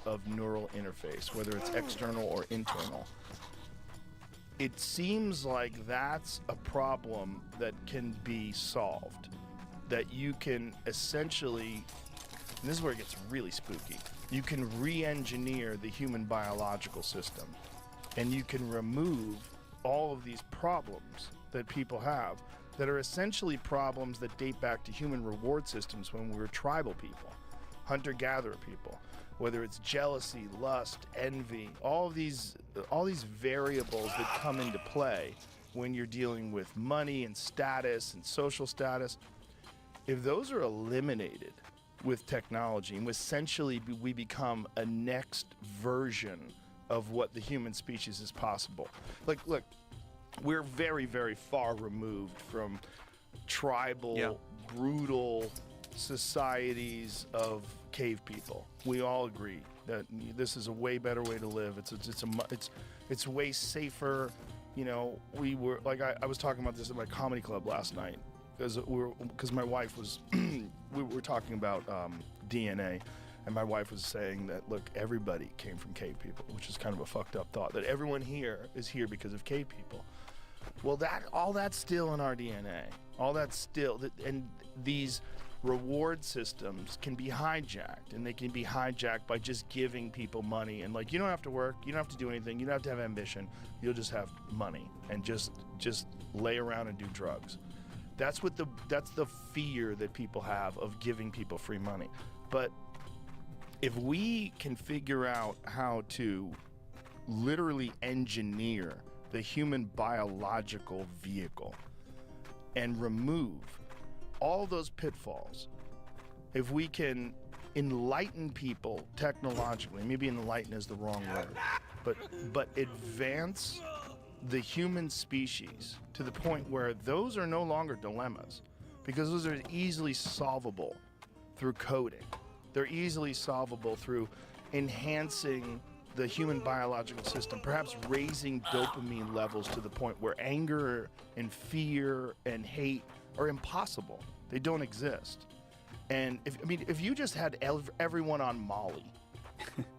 of neural interface, whether it's external or internal. It seems like that's a problem that can be solved. That you can essentially, and this is where it gets really spooky, you can re-engineer the human biological system, and you can remove all of these problems that people have that are essentially problems that date back to human reward systems when we were tribal people, hunter-gatherer people, whether it's jealousy, lust, envy, all these variables that come into play when you're dealing with money and status and social status. If those are eliminated with technology, and essentially we become a next version of what the human species is possible. Like, look, we're very, very far removed from tribal, brutal societies of cave people. We all agree that this is a way better way to live. It's way safer. You know, we were like I was talking about this at my comedy club last night because my wife was we were talking about DNA, and my wife was saying that, look, everybody came from cave people, which is kind of a fucked up thought, that everyone here is here because of cave people. Well, all that's still in our DNA. All that's still, and these reward systems can be hijacked, and they can be hijacked by just giving people money. And like, you don't have to work, you don't have to do anything, you don't have to have ambition, you'll just have money and just lay around and do drugs. That's the fear that people have of giving people free money. But if we can figure out how to literally engineer the human biological vehicle and remove all those pitfalls, if we can enlighten people technologically, maybe enlighten is the wrong word, but advance the human species to the point where those are no longer dilemmas, because those are easily solvable through coding. They're easily solvable through enhancing the human biological system, perhaps raising dopamine levels to the point where anger and fear and hate are impossible. They don't exist. And if you just had everyone on Molly,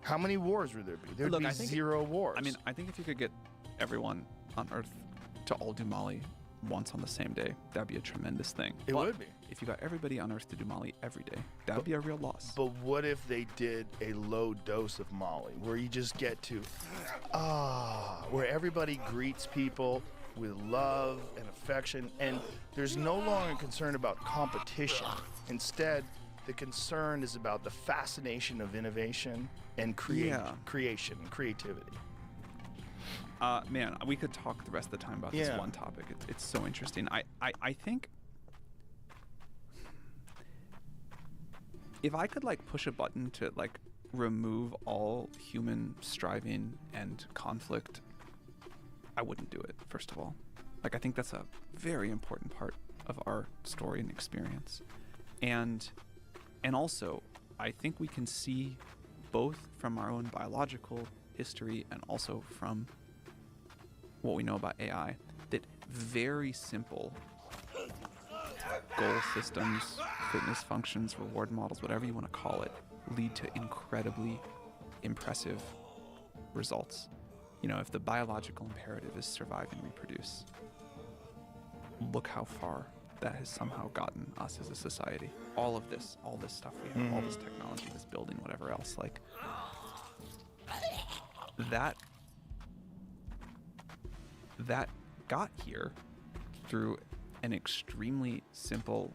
how many wars would there be? There'd be zero wars. I mean, I think if you could get everyone on Earth to all do Molly once on the same day, that'd be a tremendous thing. It would be. If you got everybody on Earth to do Molly every day, that'd be a real loss. But what if they did a low dose of Molly, where you just get to, where everybody greets people with love and affection, and there's no longer concern about competition. Instead, the concern is about the fascination of innovation and creation and creativity. Man, we could talk the rest of the time about this one topic. It's so interesting. I think if I could push a button to remove all human striving and conflict, I wouldn't do it, first of all. I think that's a very important part of our story and experience. And also, I think we can see both from our own biological history and also from what we know about AI, that very simple goal systems, fitness functions, reward models, whatever you want to call it, lead to incredibly impressive results. You know, if the biological imperative is survive and reproduce, look how far that has somehow gotten us as a society. All this stuff we have, all this technology, this building, whatever else, that got here through an extremely simple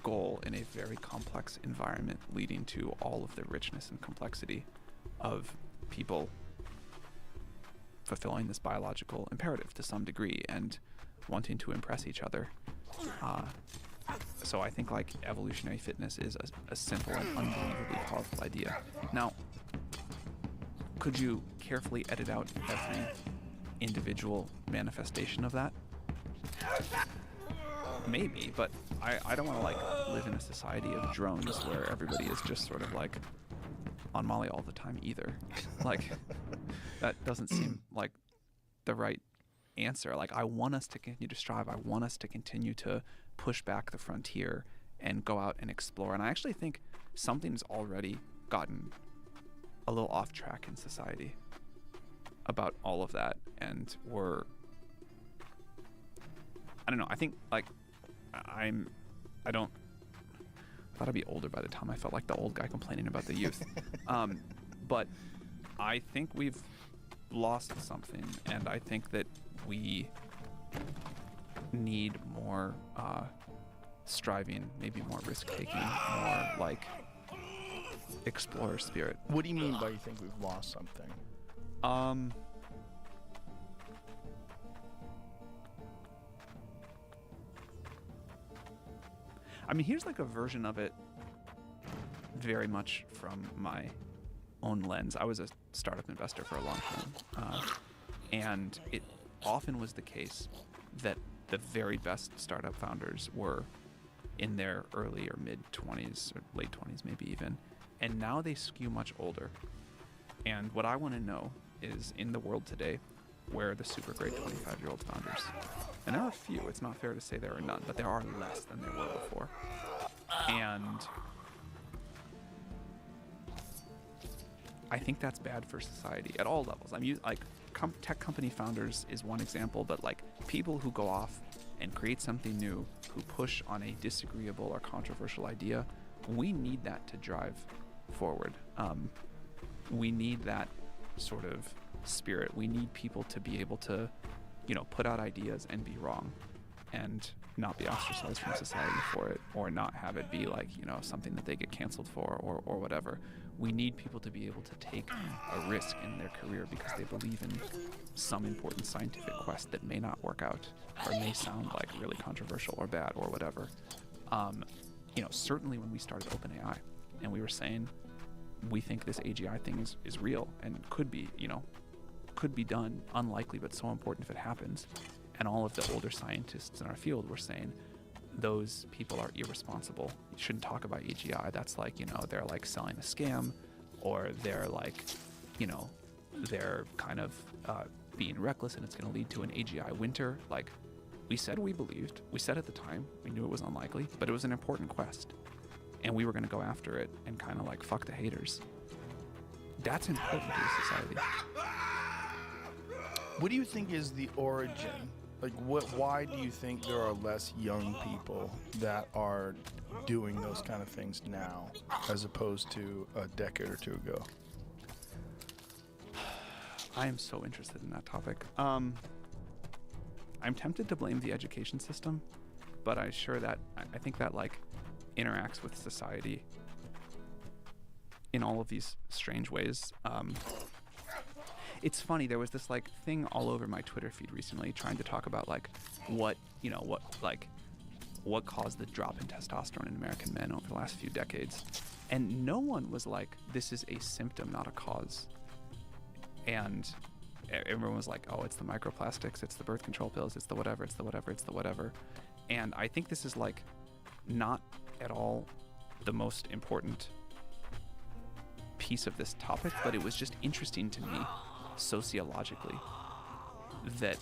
goal in a very complex environment, leading to all of the richness and complexity of people fulfilling this biological imperative to some degree and wanting to impress each other. So I think evolutionary fitness is a simple and unbelievably powerful idea. Now, could you carefully edit out every individual manifestation of that? Maybe, but I don't want to live in a society of drones where everybody is just sort of on Molly all the time either. That doesn't seem like the right answer. I want us to continue to strive. I want us to continue to push back the frontier and go out and explore. And I actually think something's already gotten a little off track in society about all of that, and we're, I don't know, I think like I thought I'd be older by the time I felt like the old guy complaining about the youth. But I think we've lost something, and I think that we need more striving, maybe more risk-taking, more like explorer spirit. What do you mean by you think we've lost something? I mean, here's like a version of it very much from my own lens. I was a startup investor for a long time, and it often was the case that the very best startup founders were in their early or mid 20s or late 20s maybe even, and now they skew much older. And what I want to know is, in the world today, where are the super great 25-year-old founders? And there are a few. It's not fair to say there are none, but there are less than there were before. And I think that's bad for society at all levels. I mean, like, tech company founders is one example, but like people who go off and create something new, who push on a disagreeable or controversial idea, we need that to drive forward. We need that sort of spirit. We need people to be able to, you know, put out ideas and be wrong and not be ostracized from society for it, or not have it be like, you know, something that they get canceled for or whatever. We need people to be able to take a risk in their career because they believe in some important scientific quest that may not work out or may sound like really controversial or bad or whatever. You know, certainly when we started OpenAI and we were saying, we think this AGI thing is real and could be, you know, could be done, unlikely, but so important if it happens. And all of the older scientists in our field were saying, those people are irresponsible. You shouldn't talk about AGI. That's like, you know, they're like selling a scam, or they're like, you know, they're kind of being reckless and it's going to lead to an AGI winter. Like, we said we believed. We said at the time, we knew it was unlikely, but it was an important quest. And we were going to go after it and kind of like fuck the haters. That's important to society. What do you think is the origin? Like, why do you think there are less young people that are doing those kind of things now as opposed to a decade or two ago? I am so interested in that topic. I'm tempted to blame the education system, but I think that like interacts with society in all of these strange ways. It's funny, there was this like thing all over my Twitter feed recently trying to talk about like what caused the drop in testosterone in American men over the last few decades. And no one was like, this is a symptom, not a cause. And everyone was like, oh, it's the microplastics, it's the birth control pills, it's the whatever, it's the whatever, it's the whatever. And I think this is like not at all the most important piece of this topic, but it was just interesting to me sociologically that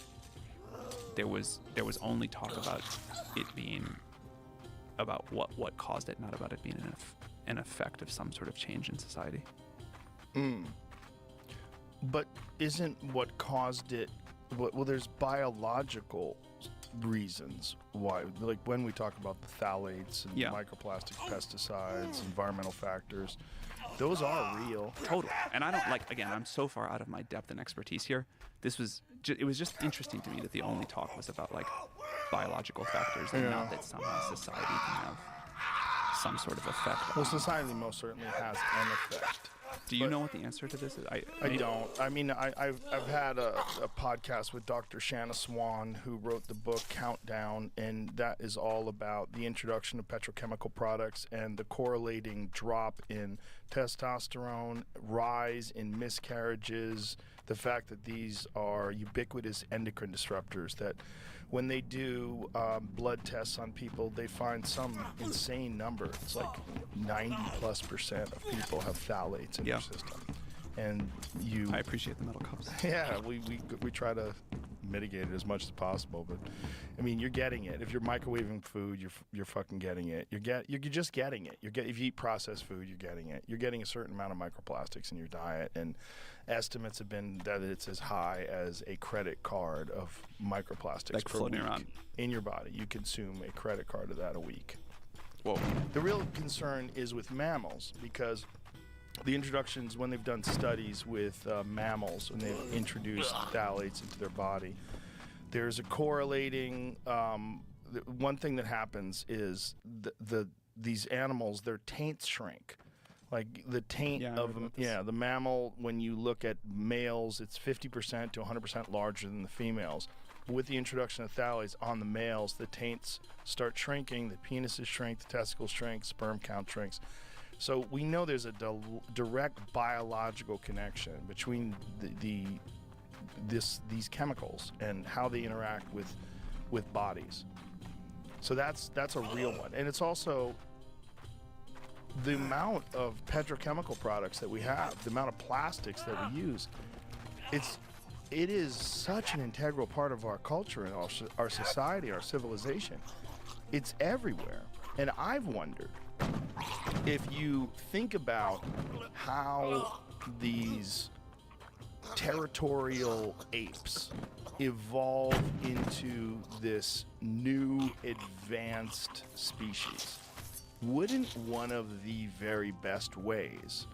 there was only talk about it being about what caused it, not about it being an effect of some sort of change in society. But isn't what caused it, well, there's biological reasons why, like when we talk about the phthalates and microplastics, pesticides, environmental factors, those are real. Totally. And I don't like, again, I'm so far out of my depth and expertise here. It was just interesting to me that the only talk was about like biological factors and not that somehow society can have some sort of effect. Well, society most certainly has an effect. Do you know what the answer to this is? I don't. I mean, I've had a podcast with Dr. Shanna Swan, who wrote the book Countdown, and that is all about the introduction of petrochemical products and the correlating drop in testosterone, rise in miscarriages, the fact that these are ubiquitous endocrine disruptors, that when they do blood tests on people, they find some insane number. It's like 90+% of people have phthalates in their system. And I appreciate the metal cups. Yeah, we try to mitigate it as much as possible. But I mean, you're getting it. If you're microwaving food, you're fucking getting it. You're just getting it. If you eat processed food, you're getting it. You're getting a certain amount of microplastics in your diet, and estimates have been that it's as high as a credit card of microplastics Like per floating week around. in your body. You consume a credit card of that a week. Whoa. The real concern is with mammals, because the introductions, when they've done studies with mammals, when they've introduced phthalates into their body, there's a correlating. One thing that happens is these animals, their taints shrink. Like the taint Yeah, I of read about this. the mammal, when you look at males, it's 50% to 100% larger than the females. With the introduction of phthalates on the males, the taints start shrinking, the penises shrink, the testicles shrink, sperm count shrinks. So we know there's a direct biological connection between these chemicals and how they interact with bodies. So that's a real one, and it's also the amount of petrochemical products that we have, the amount of plastics that we use. It is such an integral part of our culture and our society, our civilization. It's everywhere, and I've wondered if you think about how these territorial apes evolve into this new advanced species, wouldn't one of the very best ways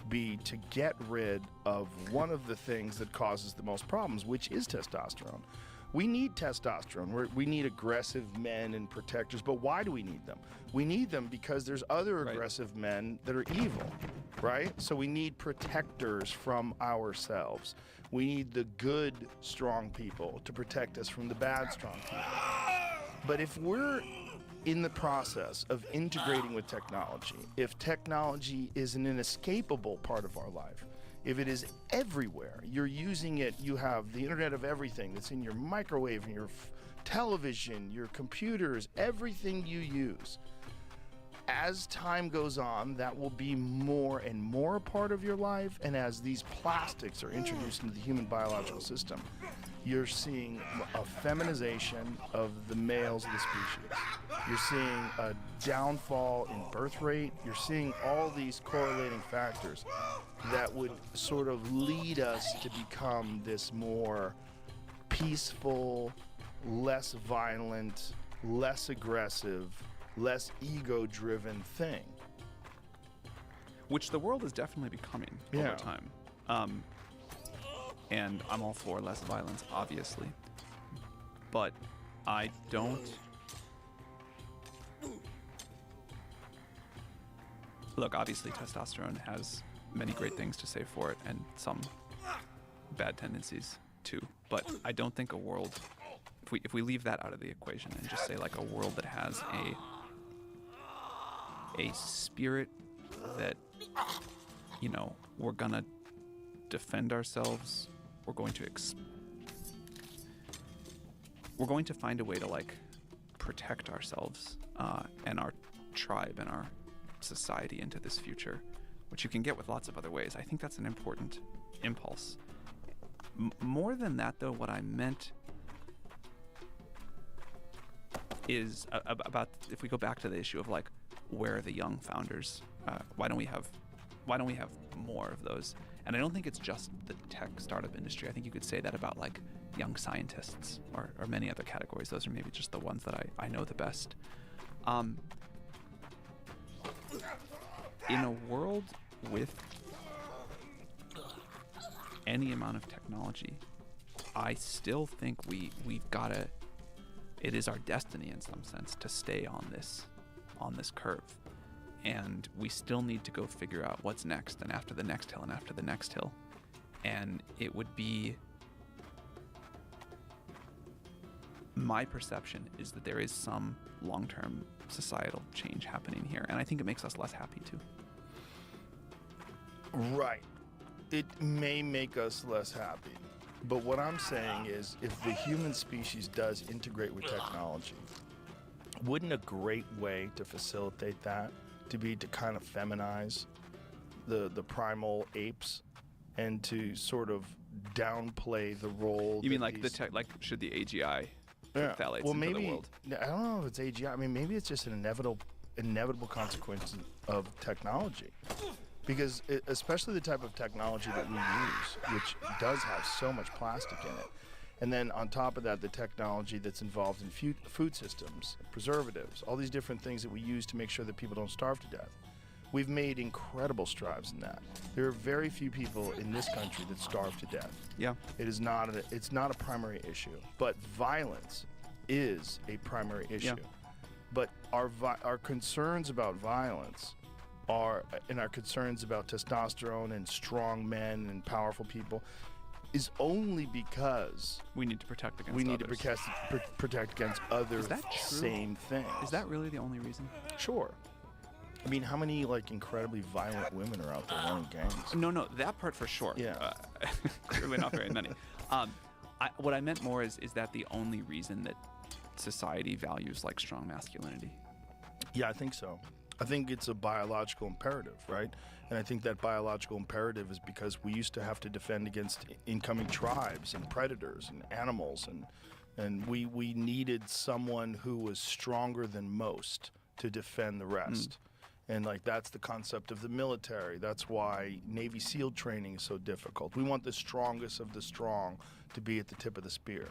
be to get rid of one of the things that causes the most problems, which is testosterone? We need testosterone. We need aggressive men and protectors, but why do we need them? We need them because there's other Right. aggressive men that are evil, right? So we need protectors from ourselves. We need the good, strong people to protect us from the bad, strong people. But if we're in the process of integrating with technology, if technology is an inescapable part of our life, if it is everywhere, you're using it, you have the Internet of Everything that's in your microwave and your television, your computers, everything you use. As time goes on, that will be more and more a part of your life, and as these plastics are introduced into the human biological system, you're seeing a feminization of the males of the species. You're seeing a downfall in birth rate. You're seeing all these correlating factors that would sort of lead us to become this more peaceful, less violent, less aggressive, less ego-driven thing. Which the world is definitely becoming Yeah. over time. And I'm all for less violence, obviously. But I don't... Look, obviously testosterone has many great things to say for it and some bad tendencies too. But I don't think a world... If we leave that out of the equation and just say like a world that has a spirit that, you know, we're gonna defend ourselves, we're going to find a way to like protect ourselves and our tribe and our society into this future, which you can get with lots of other ways. I think that's an important impulse. More than that, though, what I meant is about, if we go back to the issue of like, where are the young founders? Why don't we have more of those? And I don't think it's just the tech startup industry. I think you could say that about like young scientists or many other categories. Those are maybe just the ones that I know the best. In a world with any amount of technology, I still think we've got to, it is our destiny in some sense to stay on this curve. And we still need to go figure out what's next, and after the next hill, and after the next hill. And it would be, my perception is that there is some long-term societal change happening here, and I think it makes us less happy too. Right. It may make us less happy. But what I'm saying is, if the human species does integrate with technology, wouldn't a great way to facilitate that to be to kind of feminize the primal apes and to sort of downplay the role. You mean that like these- like should the AGI put Yeah. phthalates Well, into maybe the world? I don't know if it's AGI. I mean, maybe it's just an inevitable consequence of technology, because especially the type of technology that we use, which does have so much plastic in it, and then on top of that, the technology that's involved in food systems, preservatives, all these different things that we use to make sure that people don't starve to death. We've made incredible strides in that. There are very few people in this country that starve to death. Yeah. It's not a primary issue, but violence is a primary issue. But our concerns about violence and our concerns about testosterone and strong men and powerful people is only because We need to protect against we need others. to protect against other Is that true? same things. Is that really the only reason? Sure? I mean, how many like incredibly violent women are out there running gangs? No, that part for sure. Yeah. Clearly not very many. What I meant more is that the only reason that society values like strong masculinity? Yeah, I think so. I think it's a biological imperative, right? And I think that biological imperative is because we used to have to defend against incoming tribes and predators and animals, and we needed someone who was stronger than most to defend the rest. And like that's the concept of the military. That's why Navy SEAL training is so difficult. We want the strongest of the strong to be at the tip of the spear.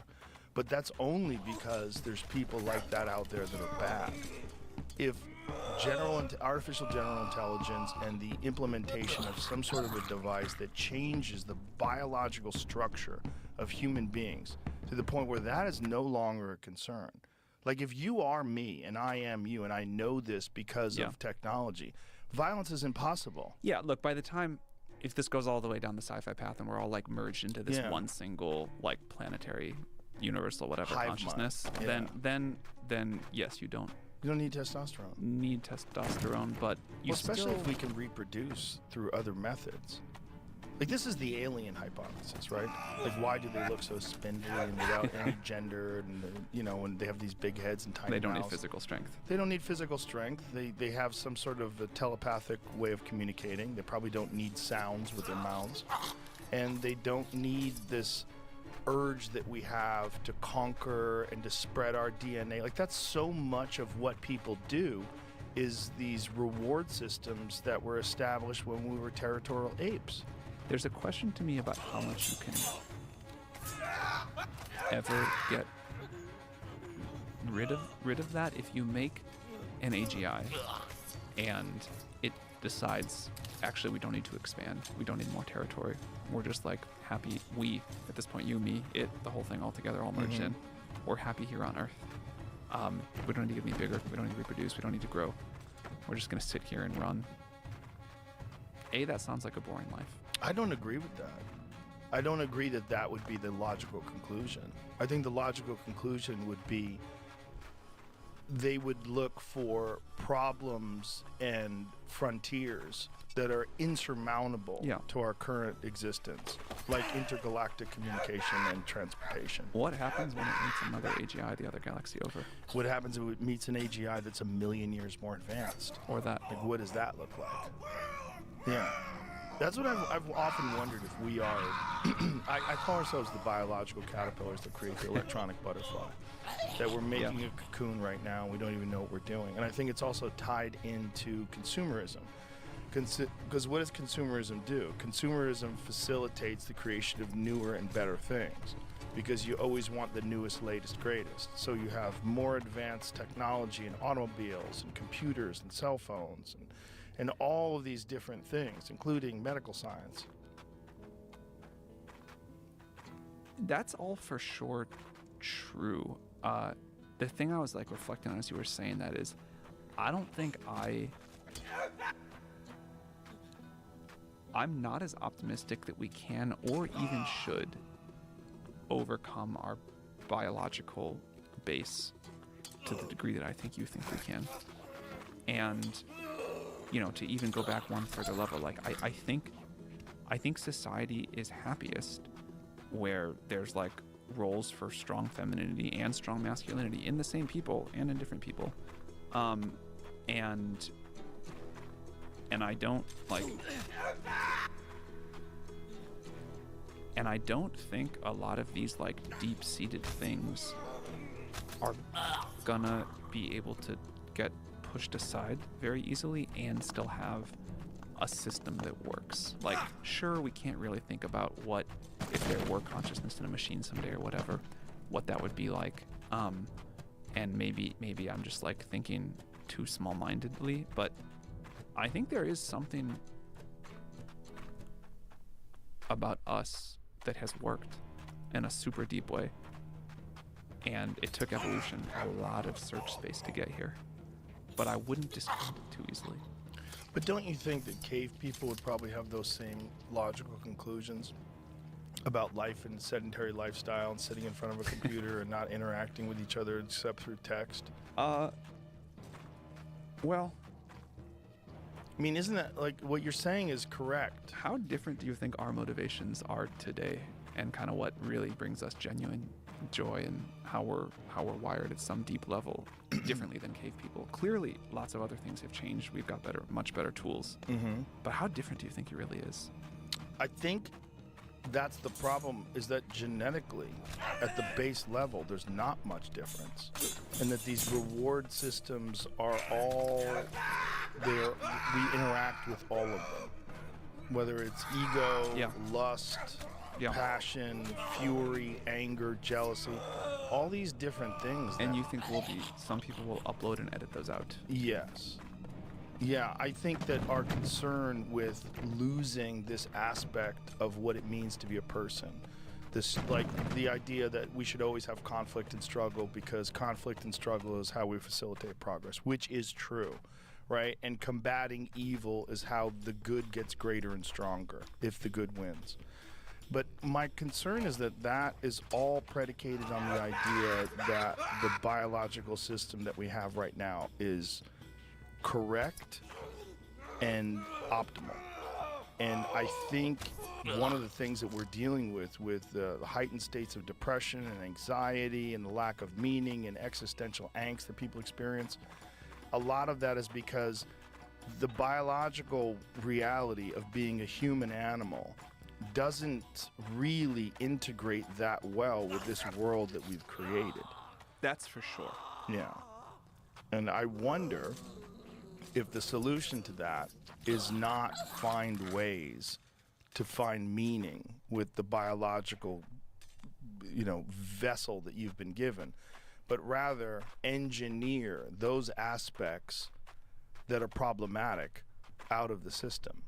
But that's only because there's people like that out there that are bad. If artificial general intelligence and the implementation of some sort of a device that changes the biological structure of human beings to the point where that is no longer a concern. Like if you are me and I am you and I know this because Yeah. of technology, violence is impossible. Yeah, look, by the time, if this goes all the way down the sci-fi path and we're all like merged into this Yeah. one single like planetary universal whatever Hive mind. consciousness, Yeah. then yes, you don't You don't need testosterone. need testosterone, but you Especially still if we can reproduce through other methods. Like this is the alien hypothesis, right? Like why do they look so spindly and without any gender, and and they have these big heads and tiny they don't need mouths? physical strength. They don't need physical strength. They have some sort of a telepathic way of communicating. They probably don't need sounds with their mouths, and they don't need this urge that we have to conquer and to spread our DNA. Like that's so much of what people do is these reward systems that were established when we were territorial apes. There's a question to me about how much you can ever get rid of that if you make an AGI and it decides actually we don't need to expand, we don't need more territory, we're just like happy, we at this point, you, me, it, the whole thing all together, all merged in, we're happy here on Earth. We don't need to get any bigger, we don't need to reproduce, we don't need to grow, we're just going to sit here and run. That sounds like a boring life. I don't agree with that. I don't agree that that would be the logical conclusion. I think the logical conclusion would be they would look for problems and frontiers that are insurmountable Yeah. to our current existence, like intergalactic communication and transportation. What happens when it meets another AGI the other galaxy over? What happens if it meets an AGI that's a million years more advanced? Or that? Like, what does that look like? Yeah. That's what I've often wondered if we are. I call ourselves the biological caterpillars that create the electronic butterfly. That we're making a cocoon right now. We don't even know what we're doing. And I think it's also tied into consumerism. Because what does consumerism do? Consumerism facilitates the creation of newer and better things. Because you always want the newest, latest, greatest. So you have more advanced technology in automobiles and computers and cell phones and all of these different things, including medical science. That's all for sure true. The thing I was like reflecting on as you were saying that is, I don't think I'm not as optimistic that we can or even should overcome our biological base to the degree that I think you think we can. And to even go back one further level, like I think society is happiest where there's like roles for strong femininity and strong masculinity in the same people and in different people, and I don't like. And I don't think a lot of these like deep-seated things are gonna be able to get pushed aside very easily and still have a system that works. Like, sure, we can't really think about what if there were consciousness in a machine someday or whatever, what that would be like. And maybe I'm just like thinking too small-mindedly, but I think there is something about us that has worked in a super deep way. And it took evolution a lot of search space to get here. But I wouldn't discount it too easily. But don't you think that cave people would probably have those same logical conclusions about life and sedentary lifestyle and sitting in front of a computer and not interacting with each other except through text? Well, I mean, isn't that like what you're saying is correct? how different do you think our motivations are today, and kind of what really brings us genuine joy, and how we're wired at some deep level differently than cave people? Clearly, lots of other things have changed. We've got much better tools. Mm-hmm. But how different do you think it really is? I think that's the problem, is that genetically, at the base level, there's not much difference. And that these reward systems are all there. We interact with all of them. Whether it's ego, Yeah. lust, Yeah. passion, fury, anger, jealousy, all these different things. And that- you think some people will upload and edit those out? Yes. Yeah, I think that our concern with losing this aspect of what it means to be a person, this, like, the idea that we should always have conflict and struggle because conflict and struggle is how we facilitate progress, which is true, right? And combating evil is how the good gets greater and stronger if the good wins. But my concern is that that is all predicated on the idea that the biological system that we have right now is correct and optimal. And I think one of the things that we're dealing with the heightened states of depression and anxiety and the lack of meaning and existential angst that people experience, a lot of that is because the biological reality of being a human animal doesn't really integrate that well with this world that we've created. That's for sure. Yeah. And I wonder if the solution to that is not find ways to find meaning with the biological, vessel that you've been given, but rather engineer those aspects that are problematic out of the system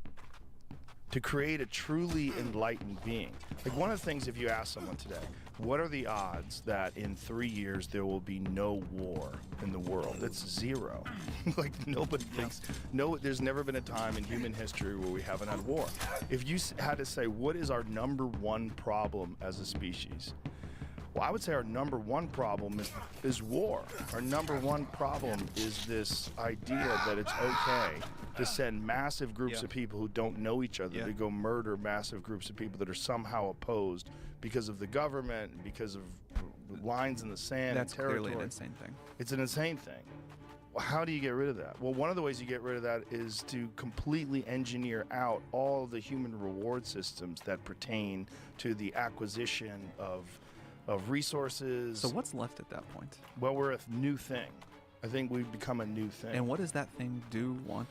to create a truly enlightened being. Like, one of the things, if you ask someone today, what are the odds that in 3 years there will be no war in the world? It's zero. Like, nobody thinks, there's never been a time in human history where we haven't had war. If you had to say, what is our number one problem as a species? Well, I would say our number one problem is war. Our number one problem is this idea that it's okay to send massive groups of people who don't know each other to go murder massive groups of people that are somehow opposed because of the government, because of lines in the sand. That's and territory. clearly an insane thing. It's an insane thing. Well, how do you get rid of that? Well, one of the ways you get rid of that is to completely engineer out all the human reward systems that pertain to the acquisition of resources. So what's left at that point? Well, we're a new thing. I think we've become a new thing. And what does that thing want?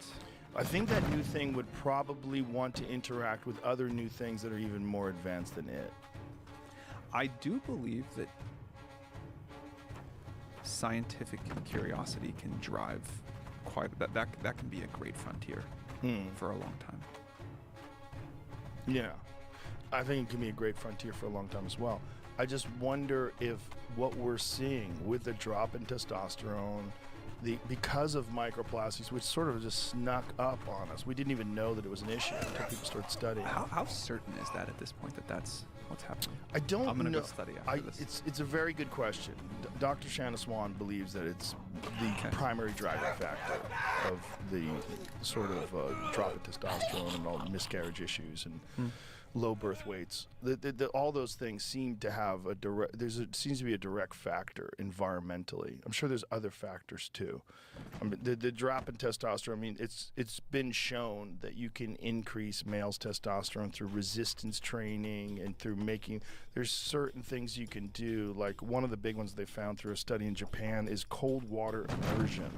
I think that new thing would probably want to interact with other new things that are even more advanced than it. I do believe that scientific curiosity can drive that can be a great frontier for a long time. Yeah. I think it can be a great frontier for a long time as well. I just wonder if what we're seeing with the drop in testosterone, because of microplastics, which sort of just snuck up on us. We didn't even know that it was an issue until people started studying. How certain is that at this point that that's what's happening? I don't know. I'm gonna go study after this. It's a very good question. Dr. Shanna Swan believes that it's the primary driving factor of the sort of drop in testosterone and all the miscarriage issues and low birth weights. All those things seem to have a direct. Seems to be a direct factor environmentally. I'm sure there's other factors too. I mean, the drop in testosterone. I mean, it's been shown that you can increase males' testosterone through resistance training and through making. There's certain things you can do. Like one of the big ones they found through a study in Japan is cold water immersion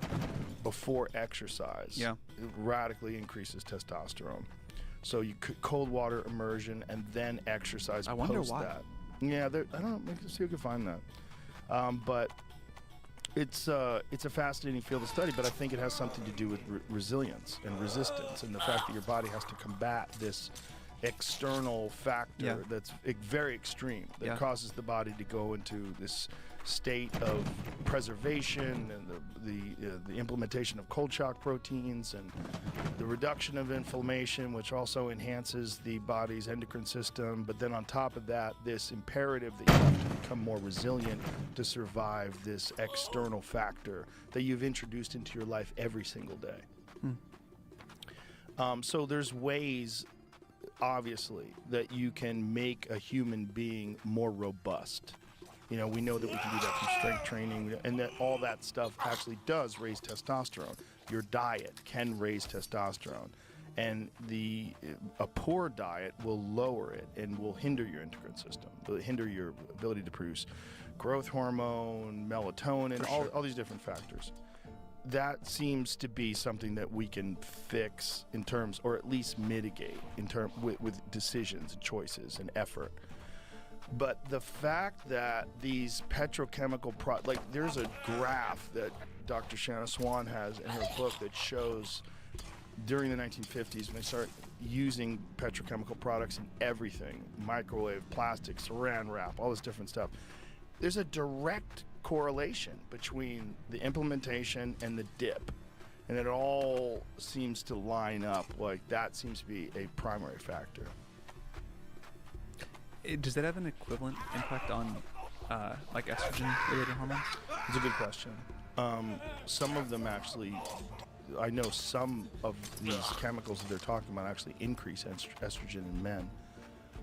before exercise. Yeah. It radically increases testosterone. So you could cold water immersion and then exercise. I wonder post why. that. Yeah, I don't know. Maybe see if we can find that. But it's a fascinating field of study. But I think it has something to do with resilience and resistance, and the fact that your body has to combat this external factor that's very extreme that causes the body to go into this state of preservation, and the implementation of cold shock proteins and the reduction of inflammation, which also enhances the body's endocrine system. But then on top of that, this imperative that you have to become more resilient to survive this external factor that you've introduced into your life every single day. So there's ways, obviously, that you can make a human being more robust. You know, we know that we can do that through strength training, and that all that stuff actually does raise testosterone. Your diet can raise testosterone, and a poor diet will lower it and will hinder your endocrine system. Will hinder your ability to produce growth hormone, melatonin, all these different factors. That seems to be something that we can fix in terms, or at least mitigate in terms with decisions and choices and effort. But the fact that these petrochemical like there's a graph that Dr. Shanna Swan has in her book that shows during the 1950s when they start using petrochemical products in everything, microwave, plastic, saran wrap, all this different stuff. There's a direct correlation between the implementation and the dip, and it all seems to line up. Like that seems to be a primary factor. Does that have an equivalent impact on like estrogen-related hormones? It's a good question. Some of them actually, I know some of these chemicals that they're talking about actually increase estrogen in men.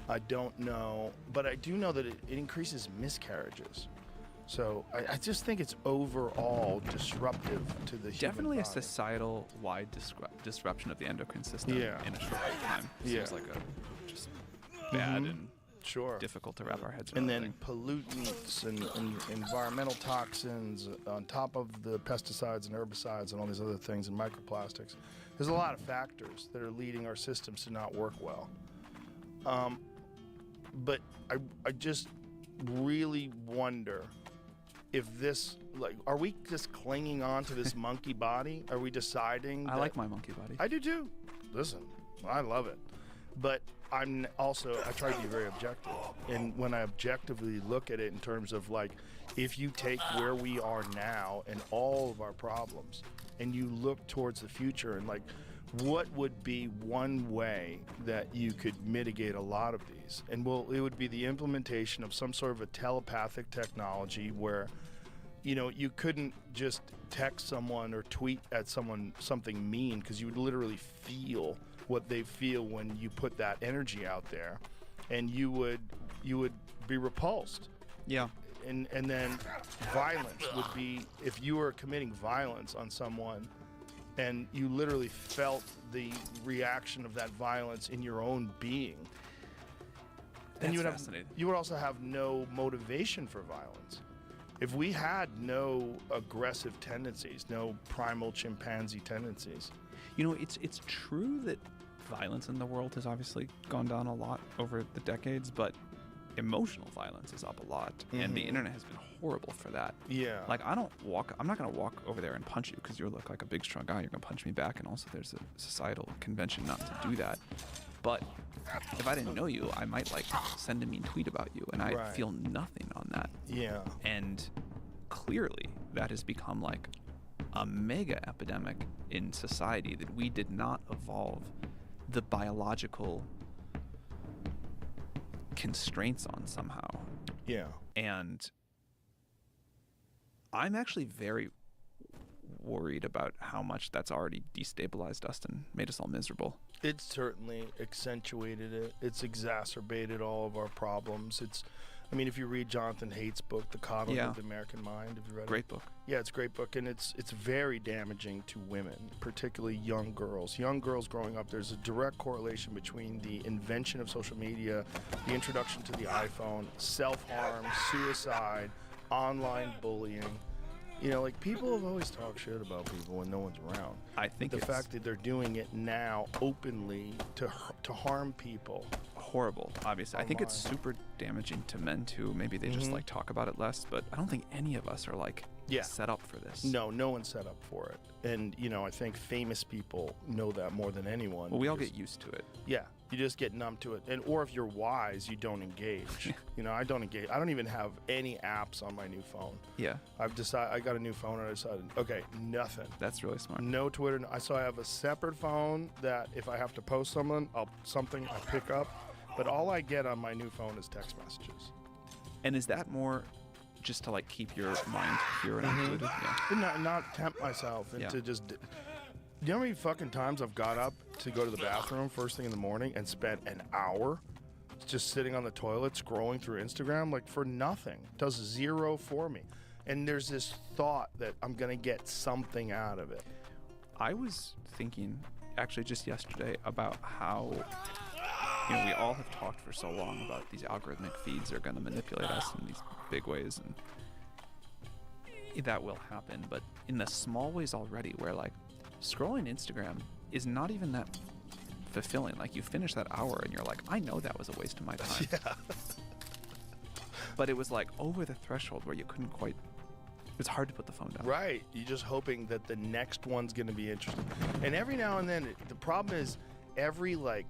I don't know, but I do know that it increases miscarriages. So I just think it's overall disruptive to the human Definitely body. a societal-wide disruption of the endocrine system in a short period of time. Seems like a just bad and difficult to wrap our heads around. And then pollutants and environmental toxins on top of the pesticides and herbicides and all these other things and microplastics. There's a lot of factors that are leading our systems to not work well. But I just really wonder if this, like, are we just clinging on to this monkey body? Are we deciding I like my monkey body. I do too. Listen, I love it. But I try to be very objective. And when I objectively look at it in terms of, like, if you take where we are now and all of our problems and you look towards the future and, like, what would be one way that you could mitigate a lot of these? And it would be the implementation of some sort of a telepathic technology where, you know, you couldn't just text someone or tweet at someone something mean, because you would literally feel what they feel when you put that energy out there, and you would be repulsed. Yeah. And then violence would be, if you were committing violence on someone and you literally felt the reaction of that violence in your own being. That's And fascinating. you would also have no motivation for violence. If we had no aggressive tendencies, no primal chimpanzee tendencies. You know, it's true that violence in the world has obviously gone down a lot over the decades, but emotional violence is up a lot, and the internet has been horrible for that. Yeah. Like, I'm not going to walk over there and punch you because you look like a big, strong guy. You're going to punch me back, and also there's a societal convention not to do that. But if I didn't know you, I might, like, send a mean tweet about you, and I feel nothing on that. Yeah. And clearly that has become, like, a mega epidemic in society that we did not evolve the biological constraints on somehow. Yeah. And I'm actually very worried about how much that's already destabilized us and made us all miserable. It's certainly accentuated it. It's exacerbated all of our problems. I mean, if you read Jonathan Haidt's book, The Coddling Yeah. of the American Mind, have you read it? Great book. Yeah, it's a great book, and it's very damaging to women, particularly young girls. Young girls growing up, there's a direct correlation between the invention of social media, the introduction to the iPhone, self-harm, suicide, online bullying. You know, like, people have always talked shit about people when no one's around. I think The it's fact that they're doing it now openly to harm people. horrible, obviously. I think it's Online. super damaging to men too. Maybe they just Mhm. like talk about it less, but I don't think any of us are like Yeah. set up for this. No one's set up for it. And, you know, I think famous people know that more than anyone. Well, we all because- get used to it. Yeah, you just get numb to it. And or if you're wise, you don't engage. You know, I don't engage. I don't even have any apps on my new phone. Yeah, I've decided I got a new phone and I decided, okay, nothing. that's really smart. No Twitter. So I have a separate phone that if I have to post something, I pick up. But all I get on my new phone is text messages. And is that more just to like keep your mind pure and included? Yeah. And not tempt myself into Yeah. just. You know how many fucking times I've got up to go to the bathroom first thing in the morning and spent an hour just sitting on the toilet scrolling through Instagram, like, for nothing? Does zero for me. And there's this thought that I'm gonna get something out of it. I was thinking actually just yesterday about how we all have talked for so long about these algorithmic feeds are going to manipulate us in these big ways, and that will happen. But in the small ways already, where like scrolling Instagram is not even that fulfilling. Like, you finish that hour and you're like, I know that was a waste of my time. Yeah. But it was like over the threshold where you couldn't quite. It's hard to put the phone down. Right. You're just hoping that the next one's going to be interesting. And every now and then, the problem is every like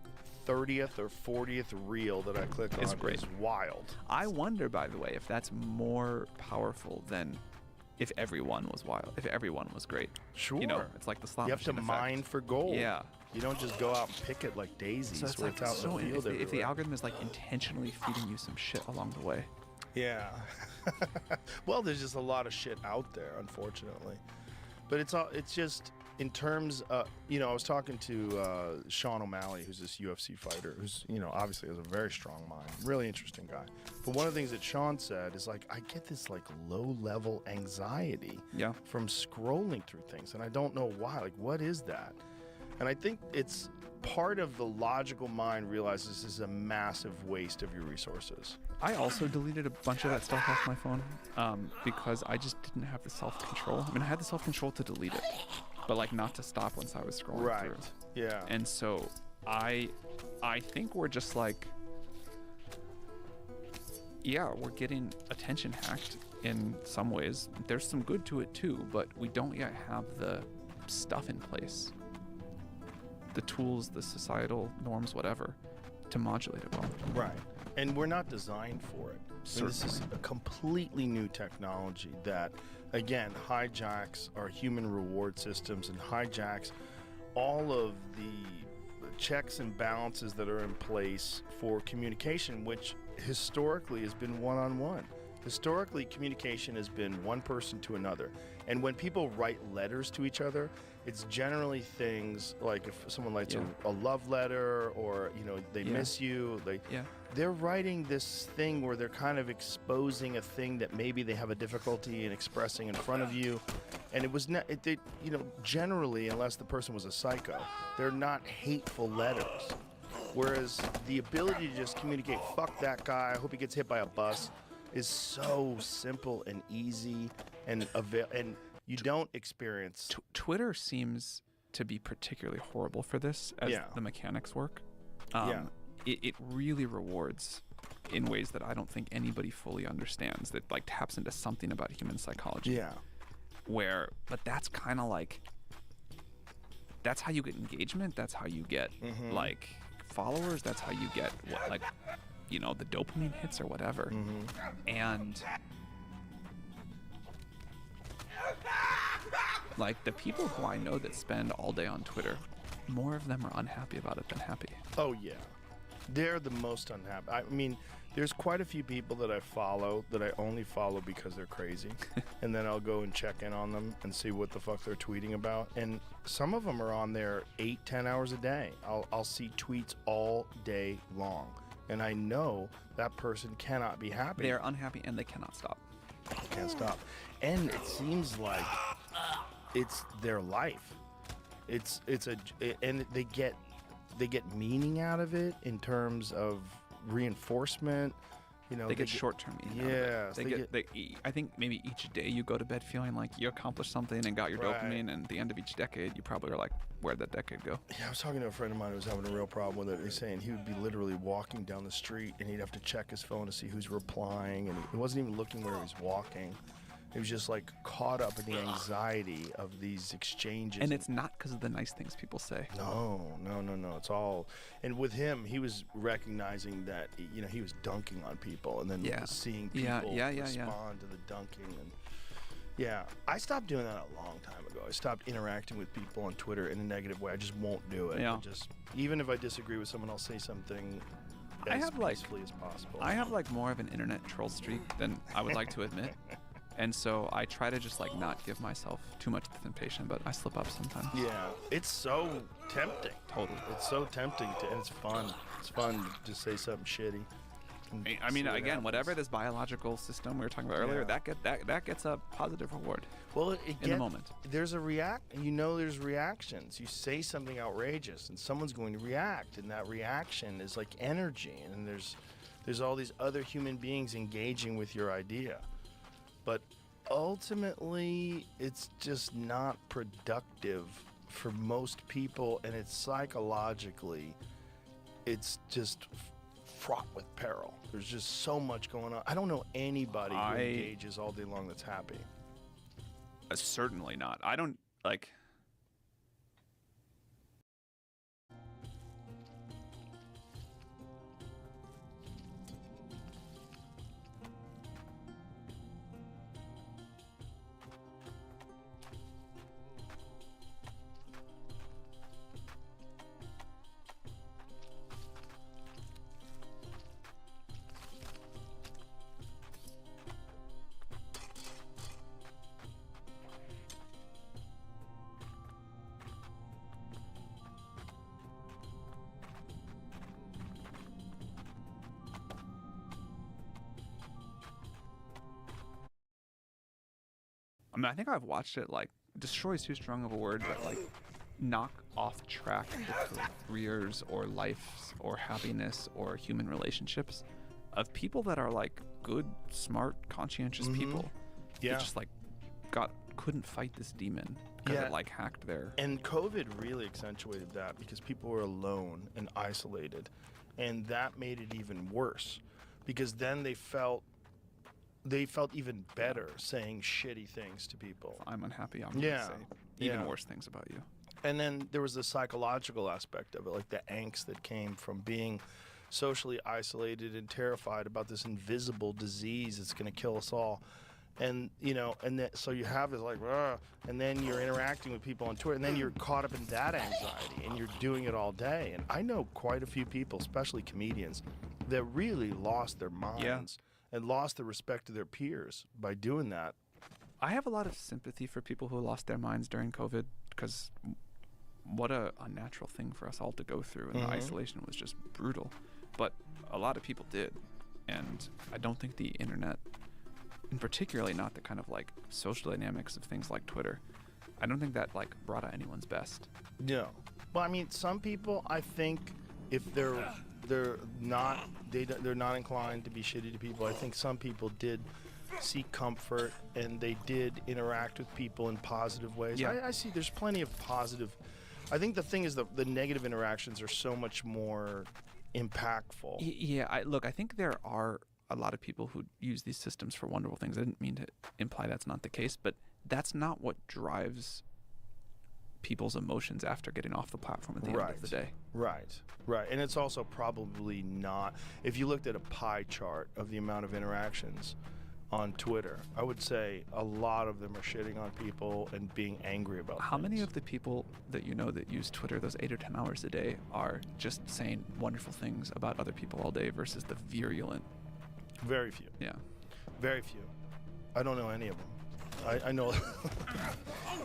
30th or 40th reel that I click on Is great. is wild. I wonder, by the way, if that's more powerful than if everyone was wild, if everyone was great. Sure. You know, it's like the slot You have to machine effect. mine for gold. Yeah. You don't just go out and pick it like daisies So it's where like it's out so in the field if the everywhere. algorithm is like intentionally feeding you some shit along the way. Yeah. Well, there's just a lot of shit out there, unfortunately. But it's just in terms you know, I was talking to Sean O'Malley, who's this UFC fighter, who's, you know, obviously has a very strong mind, really interesting guy. But one of the things that Sean said is like, I get this like low-level anxiety Yeah. from scrolling through things, and I don't know why. Like, what is that? And I think it's part of the logical mind realizes this is a massive waste of your resources. I also deleted a bunch of that stuff off my phone because I just didn't have the self-control. I mean, I had the self-control to delete it, but like not to stop once I was scrolling Right. through. Yeah. And so I think we're just like, yeah, we're getting attention hacked in some ways. There's some good to it too, but we don't yet have the stuff in place, the tools, the societal norms, whatever, to modulate it well. Right. And we're not designed for it. I mean, this is a completely new technology that, again, hijacks our human reward systems and hijacks all of the checks and balances that are in place for communication, which historically has been one-on-one. Historically, communication has been one person to another. And when people write letters to each other, it's generally things like if someone writes a love letter, or, you know, they miss you, they're writing this thing where they're kind of exposing a thing that maybe they have a difficulty in expressing in front of you. And it was not, you know, generally, unless the person was a psycho, they're not hateful letters. Whereas the ability to just communicate, fuck that guy, I hope he gets hit by a bus, is so simple and easy, and you don't experience. Twitter seems to be particularly horrible for this as the mechanics work. It really rewards in ways that I don't think anybody fully understands, that like taps into something about human psychology. Yeah. But that's kind of like, that's how you get engagement. That's how you get like followers. That's how you get like, you know, the dopamine hits or whatever. And like the people who I know that spend all day on Twitter, more of them are unhappy about it than happy. Oh yeah. They're the most unhappy. I mean, there's quite a few people that I follow that I only follow because they're crazy. And then I'll go and check in on them and see what the fuck they're tweeting about. And some of them are on there 8-10 hours a day. I'll see tweets all day long. And I know that person cannot be happy. They are unhappy and they cannot stop. Can't stop. And it seems like it's their life. And they get meaning out of it in terms of reinforcement. You know, They get short-term meaning out of it. Yes, I think maybe each day you go to bed feeling like you accomplished something and got your Right. dopamine, and at the end of each decade, you probably are like, where'd that decade go? Yeah, I was talking to a friend of mine who was having a real problem with it. He's saying he would be literally walking down the street and he'd have to check his phone to see who's replying, and he wasn't even looking where he was walking. He was just like caught up in the anxiety of these exchanges. And it's not because of the nice things people say. No. It's all, and with him, he was recognizing that he was dunking on people, and then Yeah. seeing people Yeah. respond to the dunking. And yeah, I stopped doing that a long time ago. I stopped interacting with people on Twitter in a negative way. I just won't do it. Yeah. Even if I disagree with someone, I'll say something as peacefully as possible. I have like more of an internet troll streak than I would like to admit. And so I try to just like not give myself too much temptation, but I slip up sometimes. Yeah, it's so tempting. Totally. It's so tempting and it's fun. It's fun to just say something shitty. and I mean, see what again, happens. whatever this biological system we were talking about earlier, Yeah. that gets a positive reward Well, in the moment. There's there's reactions. You say something outrageous, and someone's going to react, and that reaction is like energy, and there's all these other human beings engaging with your idea. But ultimately, it's just not productive for most people, and it's psychologically, it's just fraught with peril. There's just so much going on. I don't know anybody who engages all day long that's happy. Certainly not. I don't like. I mean, I think I've watched it like destroy is too strong of a word, but like knock off track the careers or lives or happiness or human relationships of people that are like good, smart, conscientious people. Yeah. That just like couldn't fight this demon because it like hacked their. And COVID really accentuated that because people were alone and isolated, and that made it even worse because then they felt even better saying shitty things to people. I'm unhappy. I'm Yeah. gonna say even Yeah. worse things about you. And then there was the psychological aspect of it, like the angst that came from being socially isolated and terrified about this invisible disease that's going to kill us all. And, so you have it like, and then you're interacting with people on Twitter, and then you're caught up in that anxiety, and you're doing it all day. And I know quite a few people, especially comedians, that really lost their minds and lost the respect of their peers by doing that. I have a lot of sympathy for people who lost their minds during COVID because what a unnatural thing for us all to go through, and the isolation was just brutal. But a lot of people did, and I don't think the internet, and particularly not the kind of like social dynamics of things like Twitter, I don't think that like brought out anyone's best. No. Well, I mean, some people, I think, if they're not inclined to be shitty to people, I think some people did seek comfort and they did interact with people in positive ways. Yeah. I see there's plenty of positive. I think the thing is the negative interactions are so much more impactful. Yeah, I think there are a lot of people who use these systems for wonderful things. I didn't mean to imply that's not the case, but that's not what drives people's emotions after getting off the platform at the end of the day. Right. And it's also probably not, if you looked at a pie chart of the amount of interactions, on Twitter. I would say a lot of them are shitting on people and being angry about How many things. of the people that you know that use Twitter those 8 or 10 hours a day are just saying wonderful things about other people all day versus the virulent? Very few. Yeah. Very few. I don't know any of them. I know.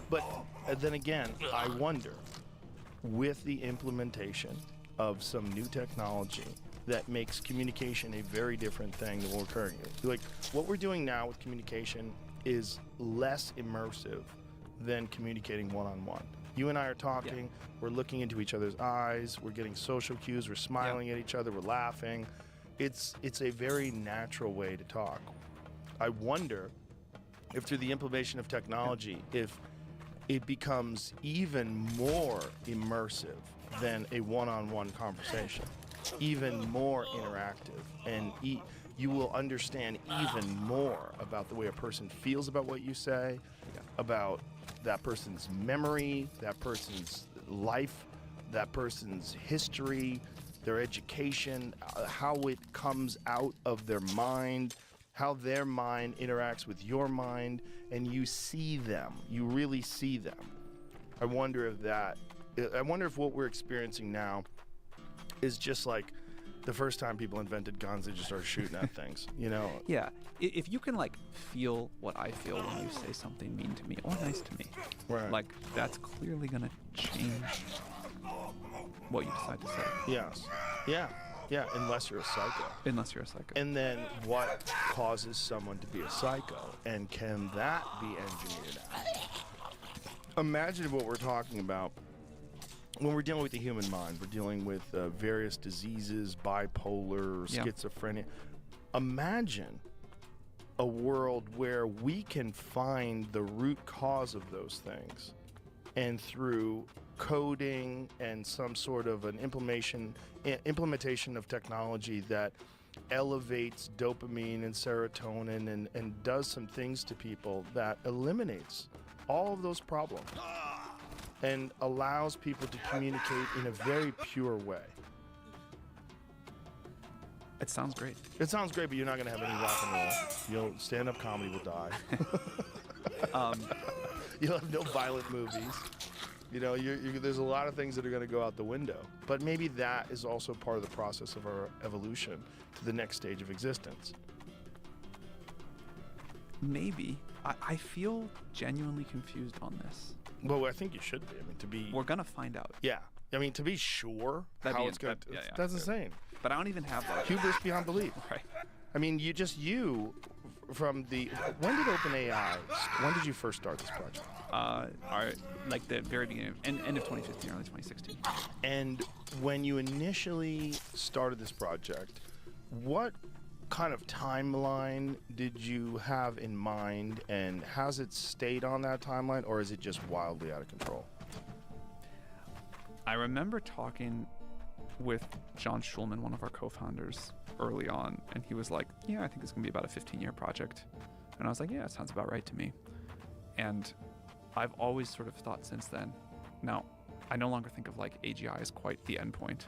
But then again, I wonder, with the implementation of some new technology that makes communication a very different thing than what we're currently. Like, what we're doing now with communication is less immersive than communicating one-on-one. You and I are talking, we're looking into each other's eyes, we're getting social cues, we're smiling at each other, we're laughing. It's a very natural way to talk. I wonder if through the implementation of technology, if it becomes even more immersive than a one-on-one conversation, even more interactive, and you will understand even more about the way a person feels about what you say, about that person's memory, that person's life, that person's history, their education, how it comes out of their mind, how their mind interacts with your mind, and you see them. You really see them. I wonder if what we're experiencing now is just like the first time people invented guns, they just started shooting at things, you know? Yeah. If you can like feel what I feel when you say something mean to me or nice to me, Right. like that's clearly gonna change what you decide to say. Yes. Yeah. Yeah, unless you're a psycho. Unless you're a psycho. And then what causes someone to be a psycho? And can that be engineered out? Imagine what we're talking about. When we're dealing with the human mind, we're dealing with various diseases, bipolar, Yeah. schizophrenia. Imagine a world where we can find the root cause of those things, and through coding and some sort of an implementation of technology that elevates dopamine and serotonin and does some things to people that eliminates all of those problems and allows people to communicate in a very pure way. It sounds great. It sounds great, but you're not going to have any rock and roll. You know, stand-up comedy will die. You'll have no violent movies. You know, there's a lot of things that are going to go out the window. But maybe that is also part of the process of our evolution to the next stage of existence. Maybe. I feel genuinely confused on this. Well, I think you should be. I mean, to be... We're gonna find out. Yeah. I mean, to be sure That'd how be it's going to... yeah, That's yeah. insane. But I don't even have like Hubris beyond belief. right. I mean, you from the... When did OpenAI... When did you first start this project? Are like the very beginning of, end of 2015, early 2016. And when you initially started this project, what kind of timeline did you have in mind, and has it stayed on that timeline, or is it just wildly out of control? I remember talking with John Schulman, one of our co-founders, early on, and he was like, yeah, I think it's gonna be about a 15-year project. And I was like, yeah, it sounds about right to me. And I've always sort of thought since then, now, I no longer think of like AGI as quite the end point,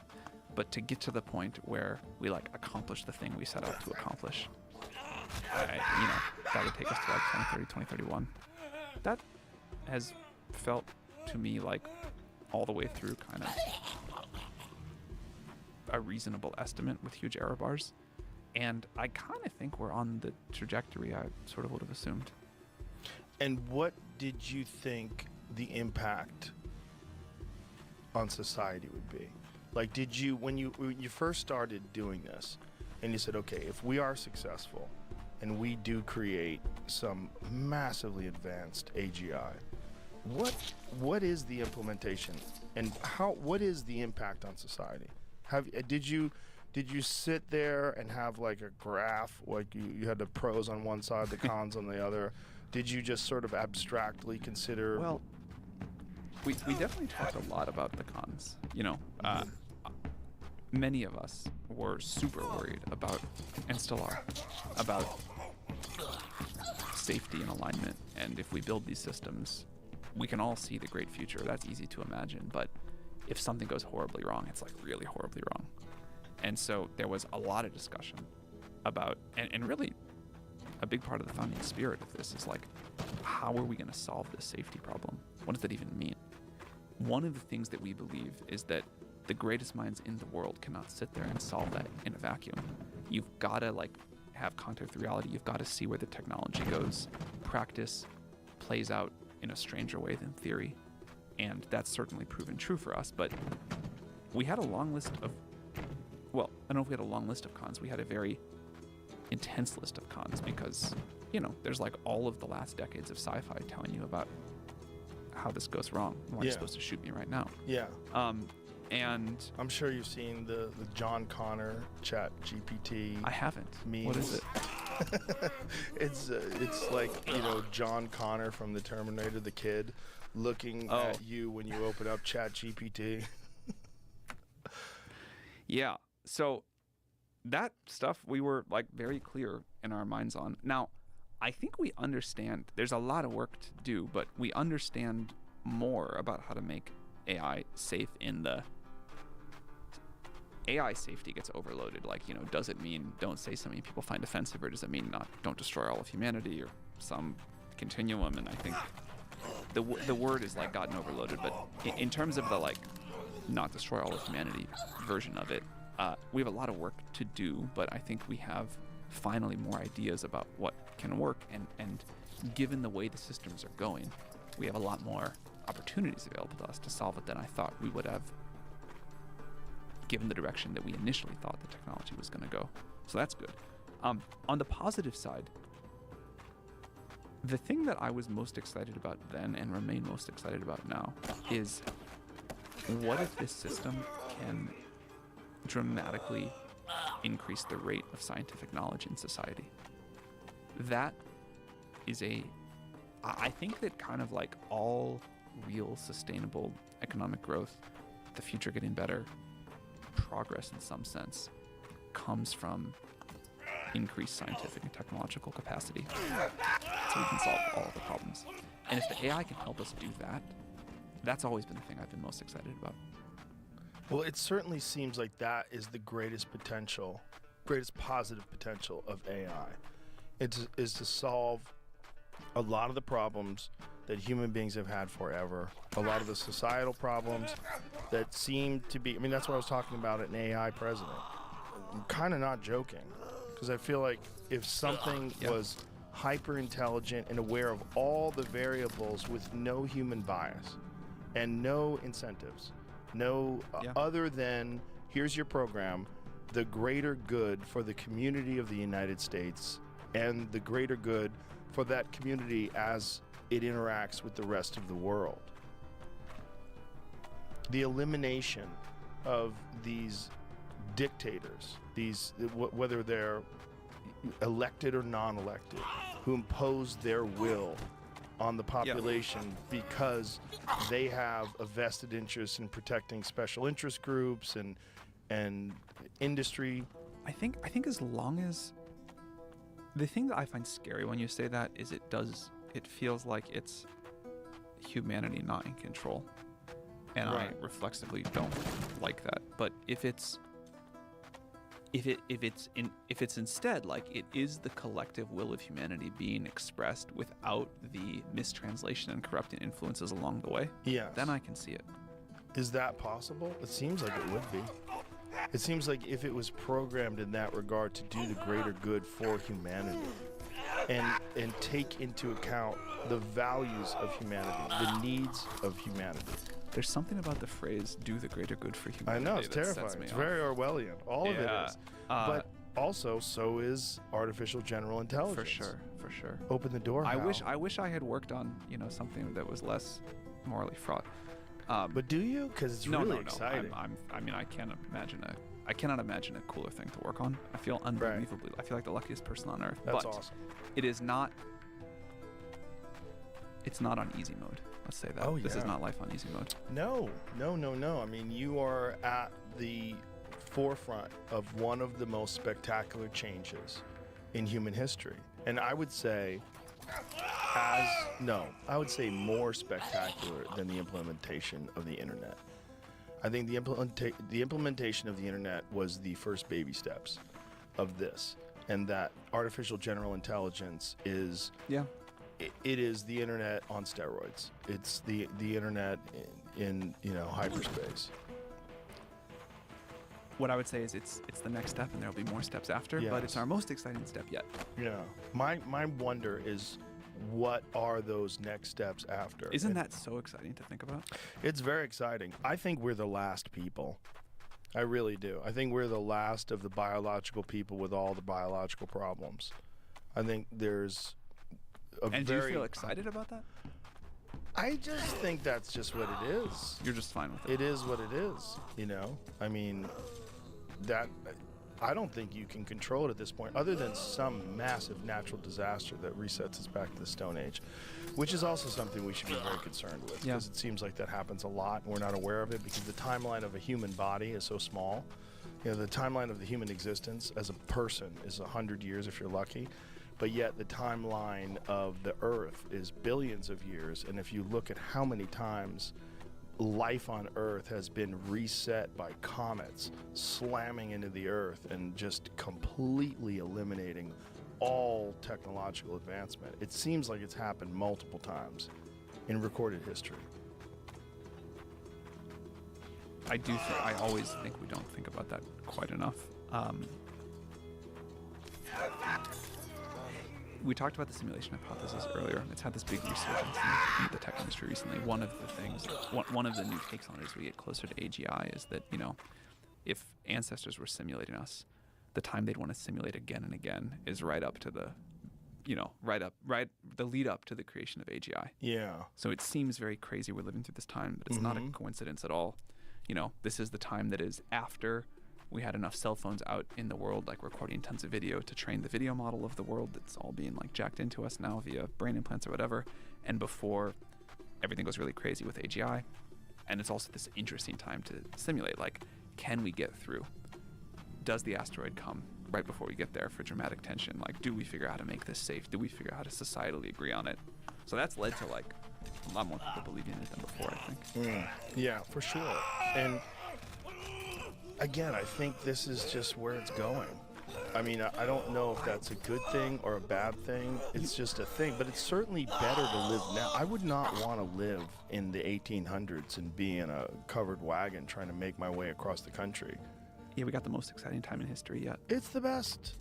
but to get to the point where we like accomplish the thing we set out to accomplish, that would take us to like 2030, 2031. That has felt to me like all the way through kind of a reasonable estimate with huge error bars. And I kind of think we're on the trajectory I sort of would have assumed. And what did you think the impact on society would be? Like, did you, when you first started doing this, and you said, okay, if we are successful and we do create some massively advanced AGI, what is the implementation, and what is the impact on society? Did you sit there and have like a graph, like you had the pros on one side, the cons on the other? Did you just sort of abstractly consider? Well, we definitely talked a lot about the cons. Many of us were super worried about, and still are, about safety and alignment. And if we build these systems, we can all see the great future. That's easy to imagine. But if something goes horribly wrong, it's like really horribly wrong. And so there was a lot of discussion about, and really a big part of the founding spirit of this is like, how are we going to solve this safety problem? What does that even mean? One of the things that we believe is that the greatest minds in the world cannot sit there and solve that in a vacuum. You've got to like have contact with reality. You've got to see where the technology goes. Practice plays out in a stranger way than theory. And that's certainly proven true for us. But we had a long list of, well, I don't know if we had a long list of cons. We had a very intense list of cons because, you know, there's like all of the last decades of sci-fi telling you about how this goes wrong. Why are you supposed to shoot me right now? Yeah. And I'm sure you've seen the John Connor Chat GPT. I haven't. Memes. What is it? It's like, you know, John Connor from the Terminator, the kid, looking at you when you open up Chat GPT. Yeah. So that stuff we were like very clear in our minds on. Now, I think we understand there's a lot of work to do, but we understand more about how to make AI safe in the AI safety gets overloaded. Like, you know, does it mean don't say something people find offensive, or does it mean don't destroy all of humanity, or some continuum? And I think the word is like gotten overloaded, but in terms of the like not destroy all of humanity version of it, we have a lot of work to do, but I think we have finally more ideas about what can work, and given the way the systems are going, we have a lot more opportunities available to us to solve it than I thought we would have, given the direction that we initially thought the technology was going to go. So that's good. On the positive side, the thing that I was most excited about then and remain most excited about now is, what if this system can dramatically increase the rate of scientific knowledge in society? That is I think that kind of like all real sustainable economic growth, the future getting better, progress in some sense, comes from increased scientific and technological capacity, so we can solve all of the problems. And if the AI can help us do that, that's always been the thing I've been most excited about. Well, it certainly seems like that is the greatest potential, greatest positive potential of AI. It is to solve a lot of the problems that human beings have had forever, a lot of the societal problems that seem to be, I mean, that's what I was talking about, an AI president. I'm kind of not joking, because I feel like if something was hyper intelligent and aware of all the variables with no human bias and no incentives, no other than here's your program, the greater good for the community of the United States and the greater good for that community as it interacts with the rest of the world. The elimination of these dictators, these whether they're elected or non-elected, who impose their will on the population because they have a vested interest in protecting special interest groups and industry. I think as long as, the thing that I find scary when you say that is it feels like it's humanity not in control, and I reflexively don't like that. But if it's instead like it is the collective will of humanity being expressed without the mistranslation and corrupting influences along the way, then I can see it. Is that possible? It seems like it would be. It seems like if it was programmed in that regard to do the greater good for humanity and take into account the values of humanity, the needs of humanity. There's something about the phrase "do the greater good for humanity." I know, it's terrifying. It's very Orwellian. All of it is. But also, so is artificial general intelligence. For sure. Open the door. I wish I had worked on, you know, something that was less morally fraught. But do you? Because it's really exciting. I cannot imagine a cooler thing to work on. I feel unbelievably. I feel like the luckiest person on earth. That's but awesome. It is not. It's not on easy mode. Let's say that. Oh, This is not life on easy mode. No. I mean, you are at the forefront of one of the most spectacular changes in human history, and I would say, I would say more spectacular than the implementation of the internet. I think the implementation of the internet was the first baby steps of this. and that artificial general intelligence is Yeah. it is the internet on steroids. It's the internet in hyperspace. What I would say is it's the next step, and there'll be more steps after. But it's Yes. our most exciting step yet. Yeah. My wonder is, what are those next steps after? Isn't And that so exciting to think about? It's very exciting. I think we're the last people. I really do. I think we're the last of the biological people with all the biological problems. I think there's a And do you very. feel excited about that? I just think that's just what it is. You're just fine with it. It is what it is. I mean, that I don't think you can control it at this point, other than some massive natural disaster that resets us back to the Stone Age, which is also something we should be very concerned with, Yeah. because it seems like that happens a lot and we're not aware of it, because the timeline of a human body is so small. The timeline of the human existence as a person is 100 years if you're lucky, but yet the timeline of the Earth is billions of years. And if you look at how many times life on Earth has been reset by comets slamming into the Earth and just completely eliminating all technological advancement, it seems like it's happened multiple times in recorded history. I always think we don't think about that quite enough. We talked about the simulation hypothesis earlier. It's had this big resurgence in the tech industry recently. One of the things, one of the new takes on it as we get closer to AGI is that, if ancestors were simulating us, the time they'd want to simulate again and again is right up to the, the lead up to the creation of AGI. Yeah. So it seems very crazy we're living through this time, but it's not a coincidence at all. This is the time that is after we had enough cell phones out in the world, like recording tons of video to train the video model of the world that's all being like jacked into us now via brain implants or whatever, and before everything goes really crazy with AGI. And it's also this interesting time to simulate, like, can we get through? Does the asteroid come right before we get there for dramatic tension? Like, do we figure out how to make this safe? Do we figure out how to societally agree on it? So that's led to, like, a lot more people believing in it than before, I think. Yeah, for sure. And again, I think this is just where it's going. I mean, I don't know if that's a good thing or a bad thing. It's just a thing, but it's certainly better to live now. I would not want to live in the 1800s and be in a covered wagon trying to make my way across the country. Yeah, we got the most exciting time in history yet. It's the best.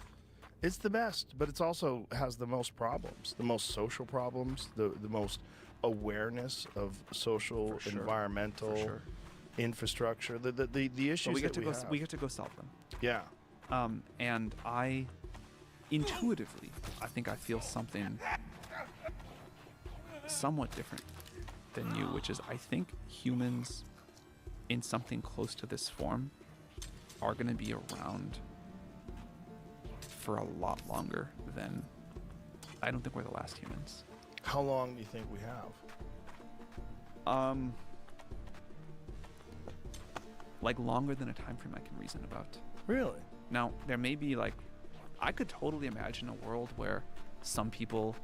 It's the best, but it's also has the most problems, the most social problems, the most awareness of social, For sure. environmental, For sure. infrastructure, the issues But we get that to go. have. We get to go solve them. Yeah. And I, intuitively, I think I feel something somewhat different than you, which is I think humans, in something close to this form, are going to be around for a lot longer than. I don't think we're the last humans. How long do you think we have? Like longer than a time frame I can reason about. Really? Now, there may be I could totally imagine a world where some people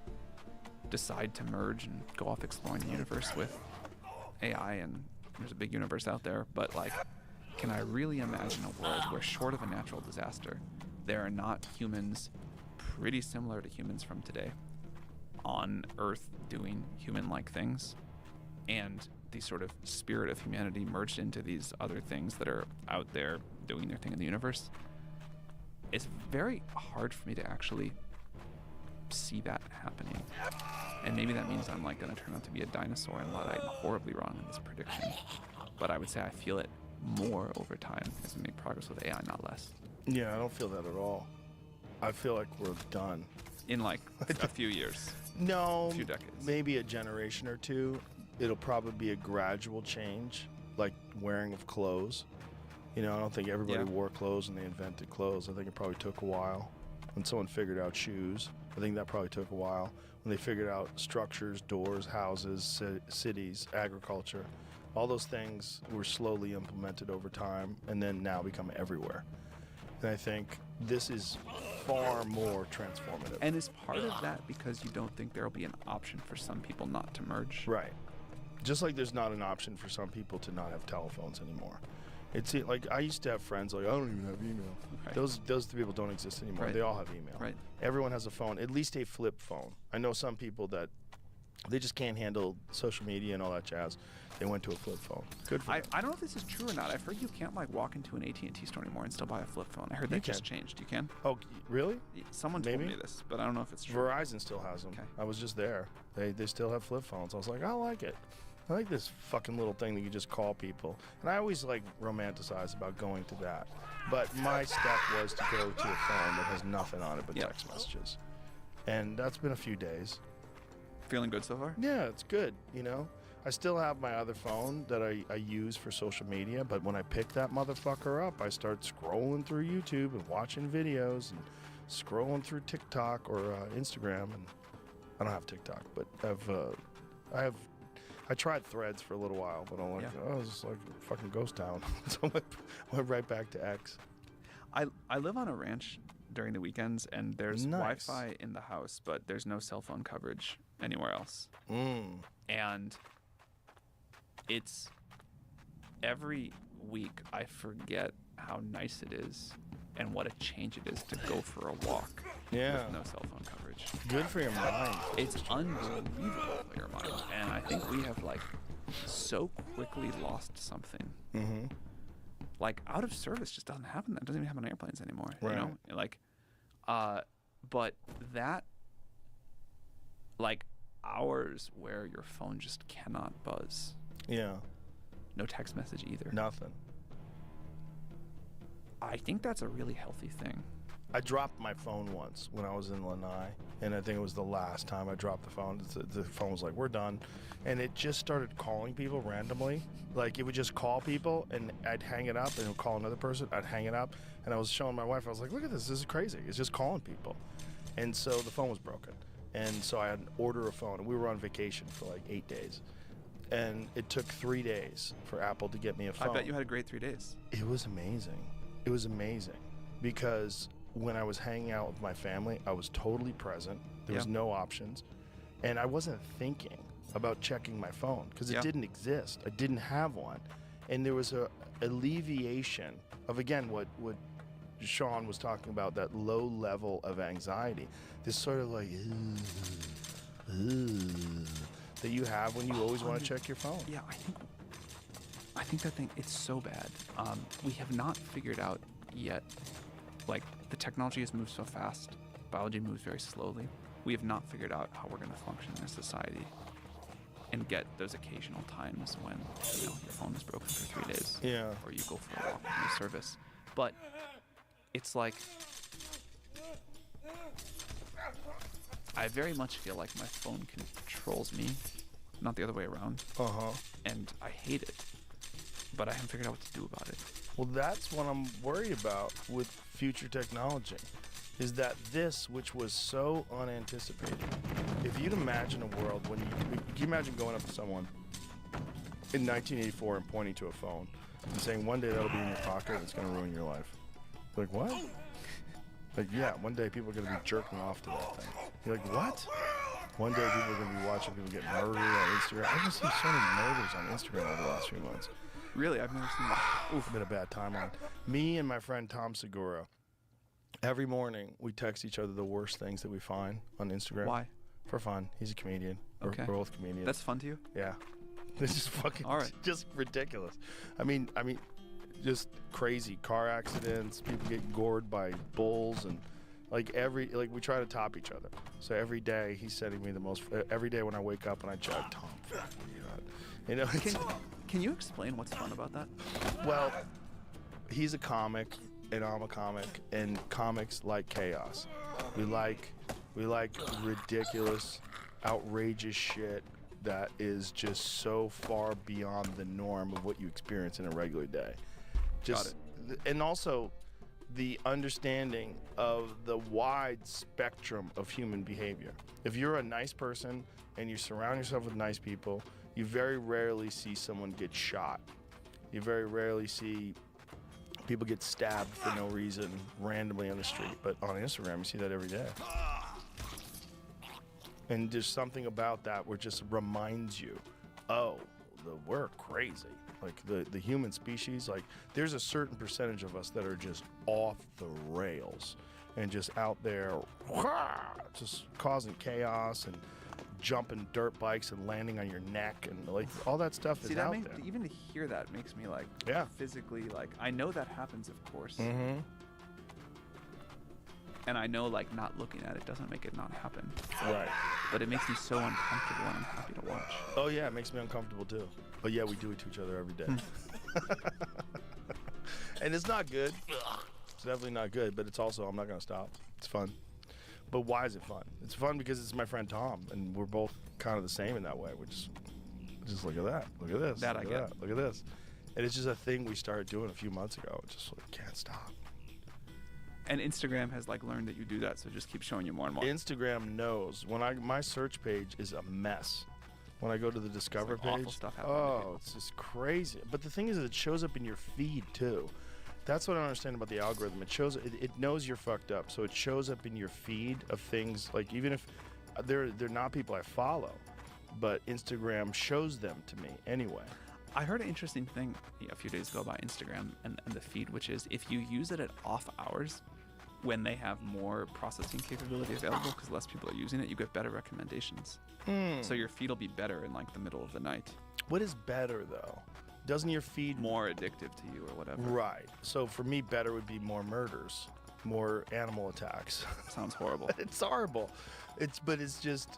decide to merge and go off exploring the universe with AI, and there's a big universe out there, but can I really imagine a world where, short of a natural disaster, there are not humans pretty similar to humans from today on Earth doing human-like things, and the sort of spirit of humanity merged into these other things that are out there doing their thing in the universe? It's very hard for me to actually see that happening. And maybe that means I'm going to turn out to be a dinosaur, and I'm horribly wrong in this prediction. But I would say I feel it more over time as we make progress with AI, not less. Yeah, I don't feel that at all. I feel like we're done. In a few years. No, A few decades. maybe a generation or two. It'll probably be a gradual change, like wearing of clothes. I don't think everybody wore clothes when they invented clothes. I think it probably took a while. When someone figured out shoes, I think that probably took a while. When they figured out structures, doors, houses, cities, agriculture, all those things were slowly implemented over time and then now become everywhere. And I think this is far more transformative. And is part of that because you don't think there will be an option for some people not to merge? Right. Just like there's not an option for some people to not have telephones anymore. It's like I used to have friends like I don't even have email. Right. Those people don't exist anymore. Right. They all have email. Right. Everyone has a phone, at least a flip phone. I know some people that they just can't handle social media and all that jazz. They went to a flip phone. Good for them. I don't know if this is true or not. I've heard you can't like walk into an AT&T store anymore and still buy a flip phone. I heard You that just can. changed. You can? Oh, really? Someone told Maybe. me this, but I don't know if it's true. Verizon still has them. Okay. I was just there. They still have flip phones. I was like, I like it. I like this fucking little thing that you just call people. And I always like romanticize about going to that. But my step was to go to a phone that has nothing on it but Yep. text messages. And that's been a few days. Feeling good so far? Yeah, it's good, you know? I still have my other phone that I use for social media, but when I pick that motherfucker up, I start scrolling through YouTube and watching videos and scrolling through TikTok or Instagram. And I don't have TikTok, but I tried Threads for a little while, but I'm like, Yeah. oh, it's just like fucking ghost town. So I went right back to X. I live on a ranch during the weekends, and there's Nice. Wi-Fi in the house, but there's no cell phone coverage anywhere else. And it's every week I forget how nice it is and what a change it is to go for a walk Yeah. with no cell phone coverage. Good for your mind. It's unbelievable for your mind. And I think we have like so quickly lost something. Mm-hmm. Like out of service just doesn't happen. That doesn't even happen on airplanes anymore. Right. You know? Like but that like hours where your phone just cannot buzz. Yeah. No text message either. Nothing. I think that's a really healthy thing. I dropped my phone once when I was in Lanai, and I think it was the last time I dropped the phone. The phone was like, we're done. And it just started calling people randomly. Like, it would just call people, and I'd hang it up, and it would call another person. I'd hang it up, and I was showing my wife, I was like, look at this. This is crazy. It's just calling people. And so the phone was broken. And so I had to order a phone, and we were on vacation for like 8 days. And it took 3 days for Apple to get me a phone. I bet you had a great 3 days. It was amazing. It was amazing because when I was hanging out with my family, I was totally present. There was Yeah. no options. And I wasn't thinking about checking my phone because it Yeah. didn't exist. I didn't have one. And there was a alleviation of, again, what Sean was talking about, that low level of anxiety. This sort of like, that you have when you always want to check your phone. Yeah, I think that thing, it's so bad. We have not figured out yet, like the technology has moved so fast, biology moves very slowly. We have not figured out how we're going to function in a society and get those occasional times when, you know, your phone is broken for 3 days. Yeah. Or you go for a walk with no service. But it's like, I very much feel like my phone controls me, not the other way around. Uh-huh. And I hate it, but I haven't figured out what to do about it. Well, that's what I'm worried about with future technology, is that this, which was so unanticipated, if you'd imagine a world when can you imagine going up to someone in 1984 and pointing to a phone and saying, one day that'll be in your pocket and it's going to ruin your life? Like, what? Like, yeah, one day people are going to be jerking off to that thing. You're like, what? One day people are going to be watching people get murdered on Instagram. I've been seeing so many murders on Instagram over the last few months. Really, I've never seen that. Oof, been a bad timeline. Me and my friend Tom Segura, every morning we text each other the worst things that we find on Instagram. Why? For fun. He's a comedian. Okay. We're both comedians. That's fun to you? Yeah. This is fucking All right. just ridiculous. I mean, just crazy car accidents, people get gored by bulls, and like we try to top each other. So every day he's sending me the most. Every day when I wake up and I check, Tom, fuck, you know, it's, Can you explain what's fun about that? well, he's a comic and I'm a comic, and comics like chaos. We like ridiculous, outrageous shit that is just so far beyond the norm of what you experience in a regular day. Just, and also the understanding of the wide spectrum of human behavior. If you're a nice person and you surround yourself with nice people, you very rarely see someone get shot. You very rarely see people get stabbed for no reason randomly on the street. But on Instagram, you see that every day. And there's something about that where it just reminds you, oh, we're crazy. Like the human species, like there's a certain percentage of us that are just off the rails and just out there just causing chaos and jumping dirt bikes and landing on your neck and like all that stuff See, is that out makes, there. even to hear that makes me like Yeah. physically like I know that happens, of course, Mm-hmm. and I know like not looking at it doesn't make it not happen, Right. but it makes me so uncomfortable and I'm happy to watch. Oh yeah, it makes me uncomfortable too. But yeah, we do it to each other every day. And it's not good. It's definitely not good, but it's also, I'm not going to stop. It's fun. But why is it fun? It's fun because it's my friend Tom, and we're both kind of the same in that way. We're just look at that. Look at this. That look I at get. that. Look at this. And it's just a thing we started doing a few months ago. It's just like, can't stop. And Instagram has like learned that you do that, so just keep showing you more and more. Instagram knows when my search page is a mess. When I go to the Discover like awful page, stuff happening to oh, people. it's just crazy. But the thing is, it shows up in your feed too. That's what I don't understand about the algorithm. It knows you're fucked up, so it shows up in your feed of things like even if they're not people I follow, but Instagram shows them to me anyway. I heard an interesting thing a few days ago about Instagram and the feed, which is if you use it at off hours, when they have more processing capability available because less people are using it, you get better recommendations. So your feed will be better in like the middle of the night. What is better though? Doesn't your feed More addictive to you or whatever. right? So for me, better would be more murders, more animal attacks. Sounds horrible. It's horrible. But it's just,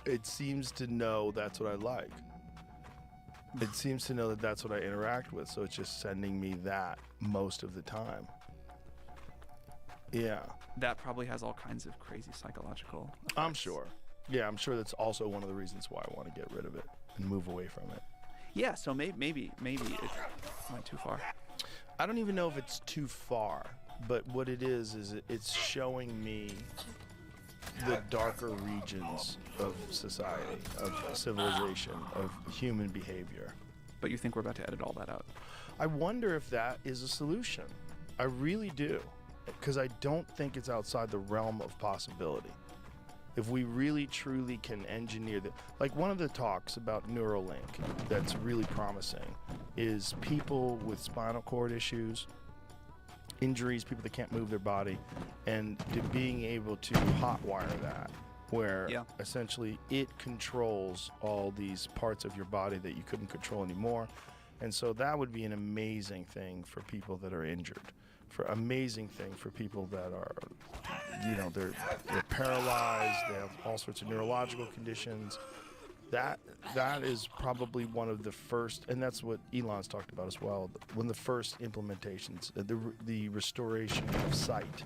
it seems to know that's what I like. It seems to know that that's what I interact with, so it's just sending me that most of the time. Yeah, That probably has all kinds of crazy psychological effects. I'm sure. Yeah, I'm sure that's also one of the reasons why I want to get rid of it and move away from it. Yeah, so maybe it went too far. I don't even know if it's too far, but what it is it's showing me the darker regions of society, of civilization, of human behavior. But you think we're about to edit all that out? I wonder if that is a solution. I really do, because I don't think it's outside the realm of possibility. If we really truly can engineer that, like one of the talks about Neuralink that's really promising is people with spinal cord issues, injuries, people that can't move their body, and to being able to hotwire that, where Yeah. essentially it controls all these parts of your body that you couldn't control anymore. And so that would be an amazing thing for people that are injured, for amazing thing for people that are, you know, they're paralyzed, they have all sorts of neurological conditions. That is probably one of the first, and that's what Elon's talked about as well. One of the first implementations, the restoration of sight,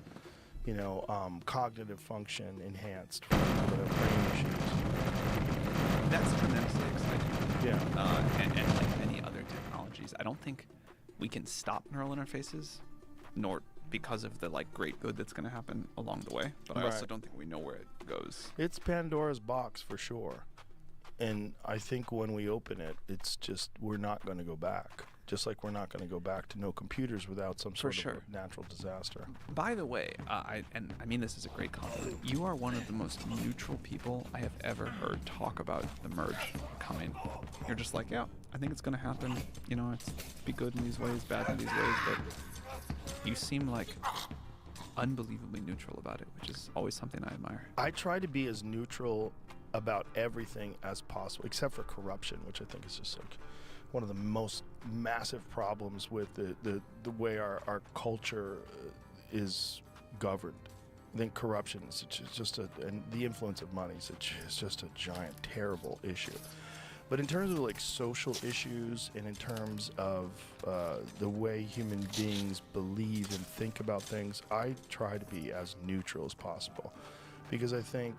you know, cognitive function enhanced for people that have brain issues. That's tremendously exciting. Yeah. And like many other technologies, I don't think we can stop neural interfaces, nor because of the like great good that's going to happen along the way. But I also Right. don't think we know where it goes. It's Pandora's box for sure. And I think when we open it, it's just, we're not going to go back. Just like we're not going to go back to no computers without some sort sure. of a natural disaster. By the way, I mean this is a great compliment. You are one of the most neutral people I have ever heard talk about the merge coming. You're just like, yeah, I think it's going to happen. You know, it's be good in these ways, bad in these ways, but you seem like unbelievably neutral about it, which is always something I admire. I try to be as neutral about everything as possible, except for corruption, which I think is just like one of the most massive problems with the way our culture is governed. I think corruption is just and the influence of money is just a giant, terrible issue. But in terms of like social issues and in terms of the way human beings believe and think about things, I try to be as neutral as possible, because I think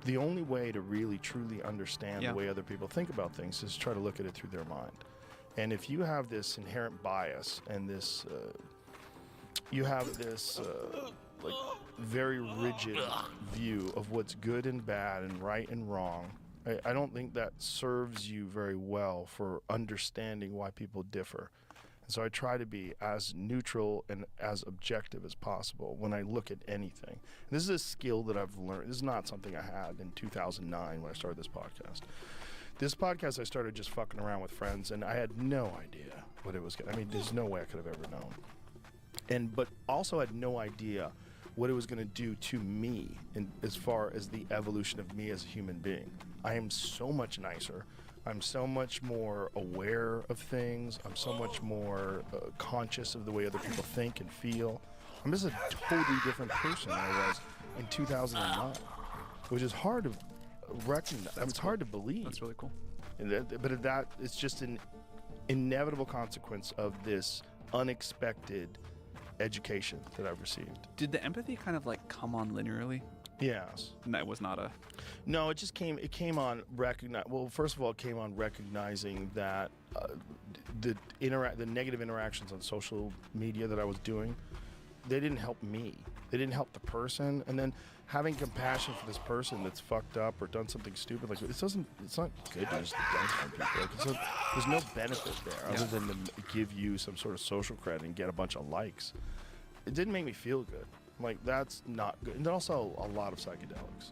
the only way to really truly understand Yeah. the way other people think about things is try to look at it through their mind. And if you have this inherent bias and this, you have this like very rigid view of what's good and bad and right and wrong, I don't think that serves you very well for understanding why people differ. And so I try to be as neutral and as objective as possible when I look at anything. And this is a skill that I've learned. This is not something I had in 2009 when I started this podcast. This podcast I started just fucking around with friends, and I had no idea what it was going to. I mean, there's no way I could have ever known. But also had no idea what it was going to do to me as far as the evolution of me as a human being. I am so much nicer. I'm so much more aware of things. I'm so much more conscious of the way other people think and feel. I'm just a totally different person than I was in 2009, which is hard to recognize. It's hard to believe. That's really cool. But that it's just an inevitable consequence of this unexpected education that I've received. Did the empathy kind of like come on linearly? Yes. And that was not a... No, it just came. It came on Well, first of all, it came on recognizing that the negative interactions on social media that I was doing, they didn't help me. They didn't help the person. And then having compassion for this person that's fucked up or done something stupid, like it's not good to just dunk on people. Like there's no benefit there other than to give you some sort of social credit and get a bunch of likes. It didn't make me feel good. Like, that's not good. And also a lot of psychedelics.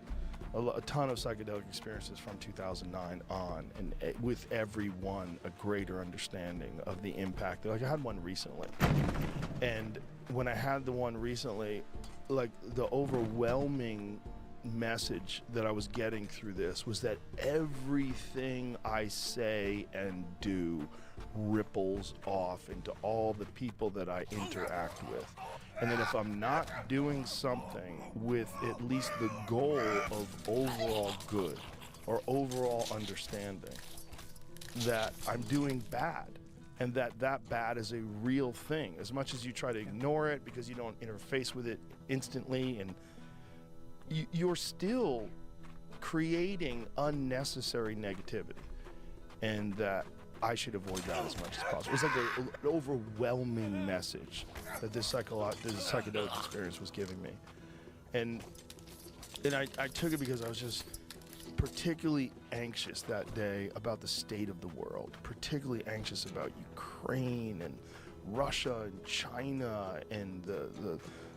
A ton of psychedelic experiences from 2009 on, and with every one a greater understanding of the impact. Like, I had one recently. And when I had the one recently, like, the overwhelming message that I was getting through this was that everything I say and do ripples off into all the people that I interact with. And then if I'm not doing something with at least the goal of overall good or overall understanding, that I'm doing bad, and that bad is a real thing. As much as you try to ignore it because you don't interface with it instantly, and you're still creating unnecessary negativity, and that I should avoid that as much as possible. It's like an overwhelming message that this psychedelic experience was giving me. And I took it because I was just particularly anxious that day about the state of the world, particularly anxious about Ukraine and Russia and China and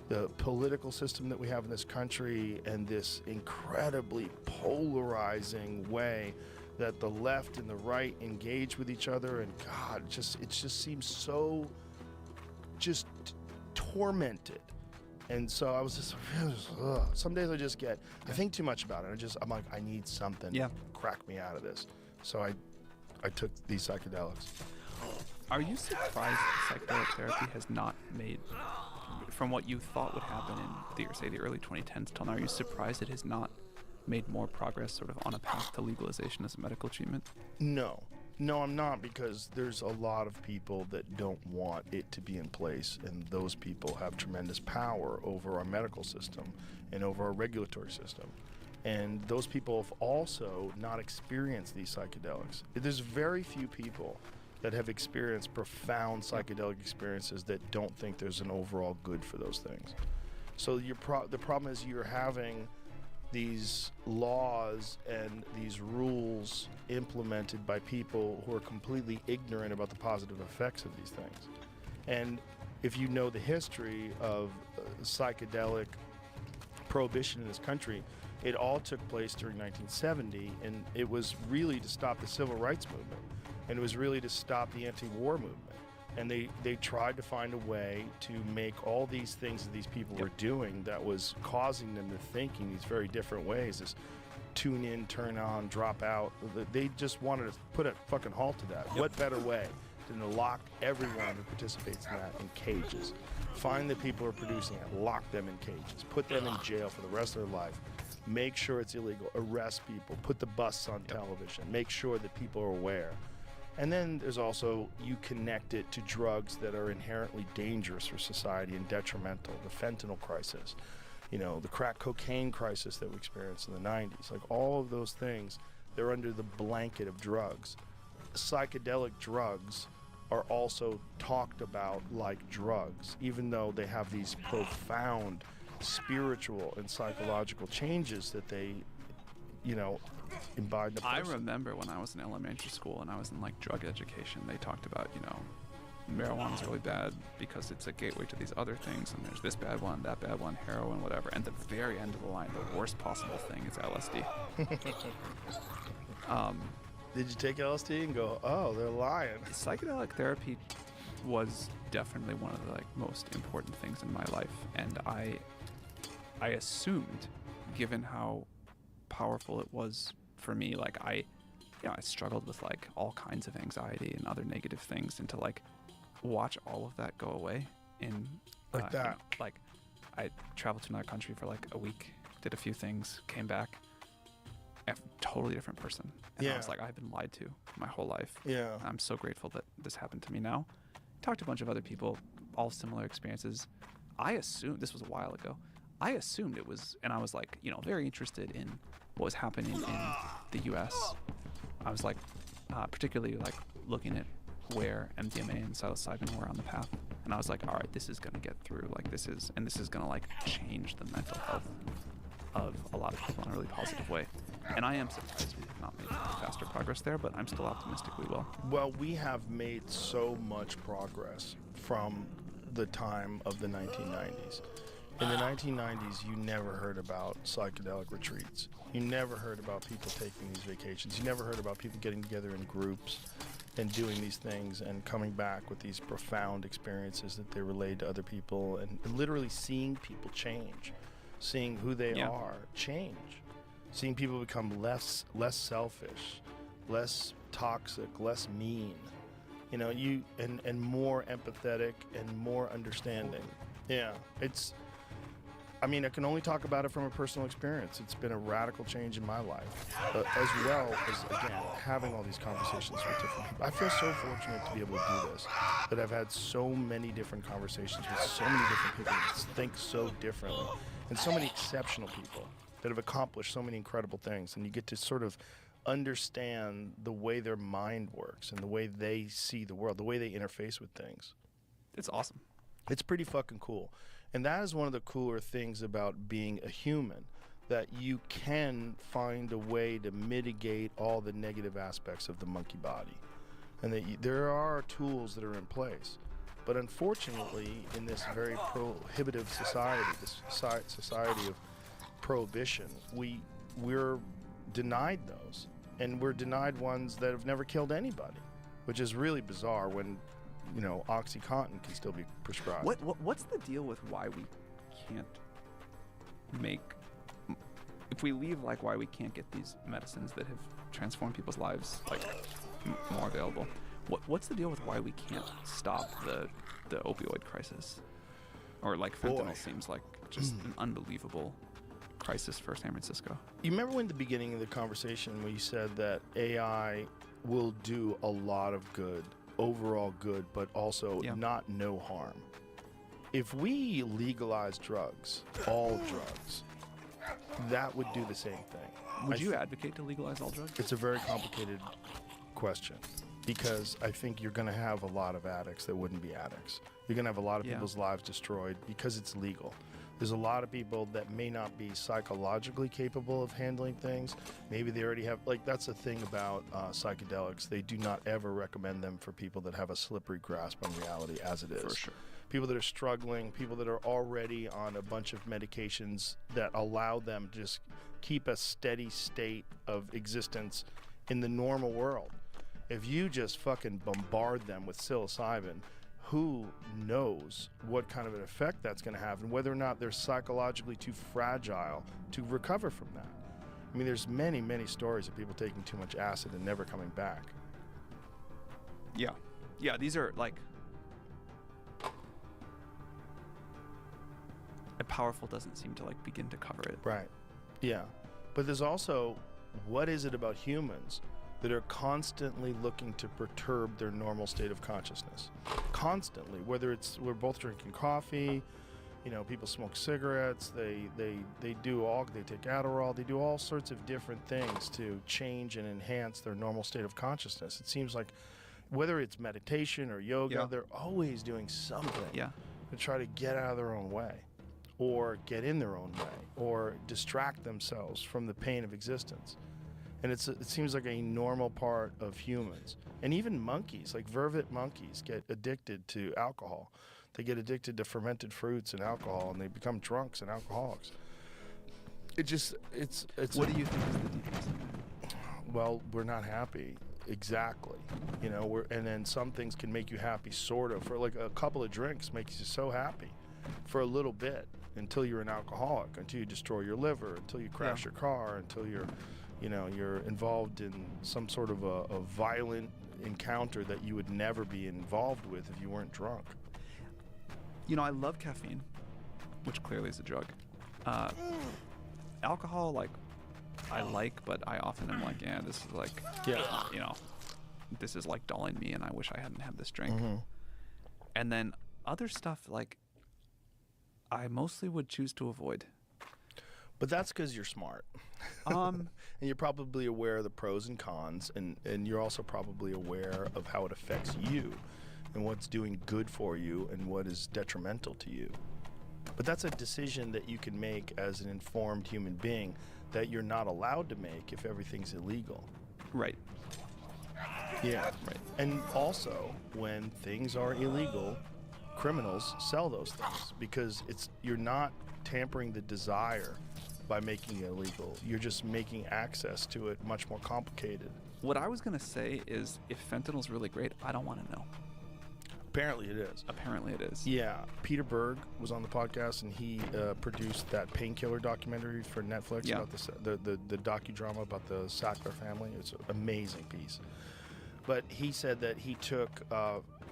the political system that we have in this country, and this incredibly polarizing way that the left and the right engage with each other. And God, it just seems so just tormented. And so I was just, some days I think too much about it. I'm like, I need something to crack me out of this. So I took these psychedelics. Are you surprised psychedelic therapy has not made, from what you thought would happen in the early 2010s till now, are you surprised it has not made more progress sort of on a path to legalization as a medical treatment? No, I'm not, because there's a lot of people that don't want it to be in place, and those people have tremendous power over our medical system and over our regulatory system. And those people have also not experienced these psychedelics. There's very few people that have experienced profound psychedelic experiences that don't think there's an overall good for those things. So the problem is you're having these laws and these rules implemented by people who are completely ignorant about the positive effects of these things. And if you know the history of psychedelic prohibition in this country, it all took place during 1970, and it was really to stop the civil rights movement, and it was really to stop the anti-war movement. And they tried to find a way to make all these things that these people were doing that was causing them to think in these very different ways, this tune in, turn on, drop out. They just wanted to put a fucking halt to that. What better way than to lock everyone who participates in that in cages? Find the people who are producing it, lock them in cages, put them in jail for the rest of their life, make sure it's illegal, arrest people, put the busts on television, make sure that people are aware. And then there's also, you connect it to drugs that are inherently dangerous for society and detrimental. The fentanyl crisis, the crack cocaine crisis that we experienced in the 90s. Like, all of those things, they're under the blanket of drugs. Psychedelic drugs are also talked about like drugs, even though they have these profound spiritual and psychological changes that they, imbibe in the person. I remember when I was in elementary school and I was in like drug education, they talked about, marijuana's really bad because it's a gateway to these other things, and there's this bad one, that bad one, heroin, whatever. And the very end of the line, the worst possible thing is LSD. Did you take LSD and go, oh, they're lying? Psychedelic therapy was definitely one of the most important things in my life, and I assumed, given how powerful it was for me, I struggled with all kinds of anxiety and other negative things, and to watch all of that go away in that. I traveled to another country for a week, did a few things, came back, a totally different person. And I was like, I've been lied to my whole life. Yeah. I'm so grateful that this happened to me now. Talked to a bunch of other people, all similar experiences. I assumed, this was a while ago, I assumed it was, and I was very interested in what was happening in the US. I was particularly looking at where MDMA and psilocybin were on the path. And I was like, all right, this is going to get through. This is going to change the mental health of a lot of people in a really positive way. And I am surprised we have not made faster progress there, but I'm still optimistic we will. Well, we have made so much progress from the time of the 1990s. In the 1990s, you never heard about psychedelic retreats. You never heard about people taking these vacations. You never heard about people getting together in groups and doing these things and coming back with these profound experiences that they relayed to other people, and literally seeing people change, seeing who they are change, seeing people become less selfish, less toxic, less mean, and more empathetic and more understanding. Yeah, I can only talk about it from a personal experience. It's been a radical change in my life, as well as, again, having all these conversations with different people. I feel so fortunate to be able to do this, that I've had so many different conversations with so many different people that think so differently, and so many exceptional people that have accomplished so many incredible things, and you get to sort of understand the way their mind works and the way they see the world, the way they interface with things. It's awesome. It's pretty fucking cool. And that is one of the cooler things about being a human, that you can find a way to mitigate all the negative aspects of the monkey body. And that there are tools that are in place. But unfortunately, in this very prohibitive society, this society of prohibition, we're denied those. And we're denied ones that have never killed anybody, which is really bizarre when OxyContin can still be prescribed. What's the deal with why we can't make, if we leave why we can't get these medicines that have transformed people's lives more available? What's the deal with why we can't stop the opioid crisis? Or fentanyl seems like just an unbelievable crisis for San Francisco. You remember when the beginning of the conversation when you said that AI will do a lot of good, overall good, but also not no harm. If we legalize drugs, all drugs, that would do the same thing. Would you advocate to legalize all drugs? It's a very complicated question, because I think you're going to have a lot of addicts that wouldn't be addicts. You're going to have a lot of people's lives destroyed because it's legal. There's a lot of people that may not be psychologically capable of handling things. Maybe they already have, that's the thing about psychedelics. They do not ever recommend them for people that have a slippery grasp on reality as it is. For sure. People that are struggling, people that are already on a bunch of medications that allow them to just keep a steady state of existence in the normal world. If you just fucking bombard them with psilocybin, who knows what kind of an effect that's going to have, and whether or not they're psychologically too fragile to recover from that. I mean, there's many, many stories of people taking too much acid and never coming back. Yeah. These are powerful doesn't seem to begin to cover it. Right. Yeah. But there's also, what is it about humans that are constantly looking to perturb their normal state of consciousness? Constantly, whether it's we're both drinking coffee, people smoke cigarettes, they take Adderall, they do all sorts of different things to change and enhance their normal state of consciousness. It seems like whether it's meditation or yoga, they're always doing something to try to get out of their own way, or get in their own way, or distract themselves from the pain of existence. And it seems like a normal part of humans. And even monkeys, vervet monkeys, get addicted to alcohol. They get addicted to fermented fruits and alcohol, and they become drunks and alcoholics. What do you think is the difference? well, we're not happy. Exactly. You know, and then some things can make you happy, sort of. For like a couple of drinks makes you so happy for a little bit until you're an alcoholic, until you destroy your liver, until you crash your car, until you're involved in some sort of a violent encounter that you would never be involved with if you weren't drunk. You know, I love caffeine, which clearly is a drug. Alcohol, like, I like, but I often am like, yeah, this is like, you know, this is like dulling me, and I wish I hadn't had this drink. And then other stuff, like, I mostly would choose to avoid. But that's because you're smart. And you're probably aware of the pros and cons, and you're also probably aware of how it affects you and what's doing good for you and what is detrimental to you. But that's a decision that you can make as an informed human being that you're not allowed to make if everything's illegal. Right. Yeah. Right. And also, when things are illegal, criminals sell those things because you're not tampering the desire by making it illegal. You're just making access to it much more complicated. What I was going to say is, if fentanyl's really great, I don't want to know. Apparently it is. Apparently it is. Yeah. Peter Berg was on the podcast, and he produced that Painkiller documentary for Netflix about the docudrama about the Sackler family. It's an amazing piece. But he said that he took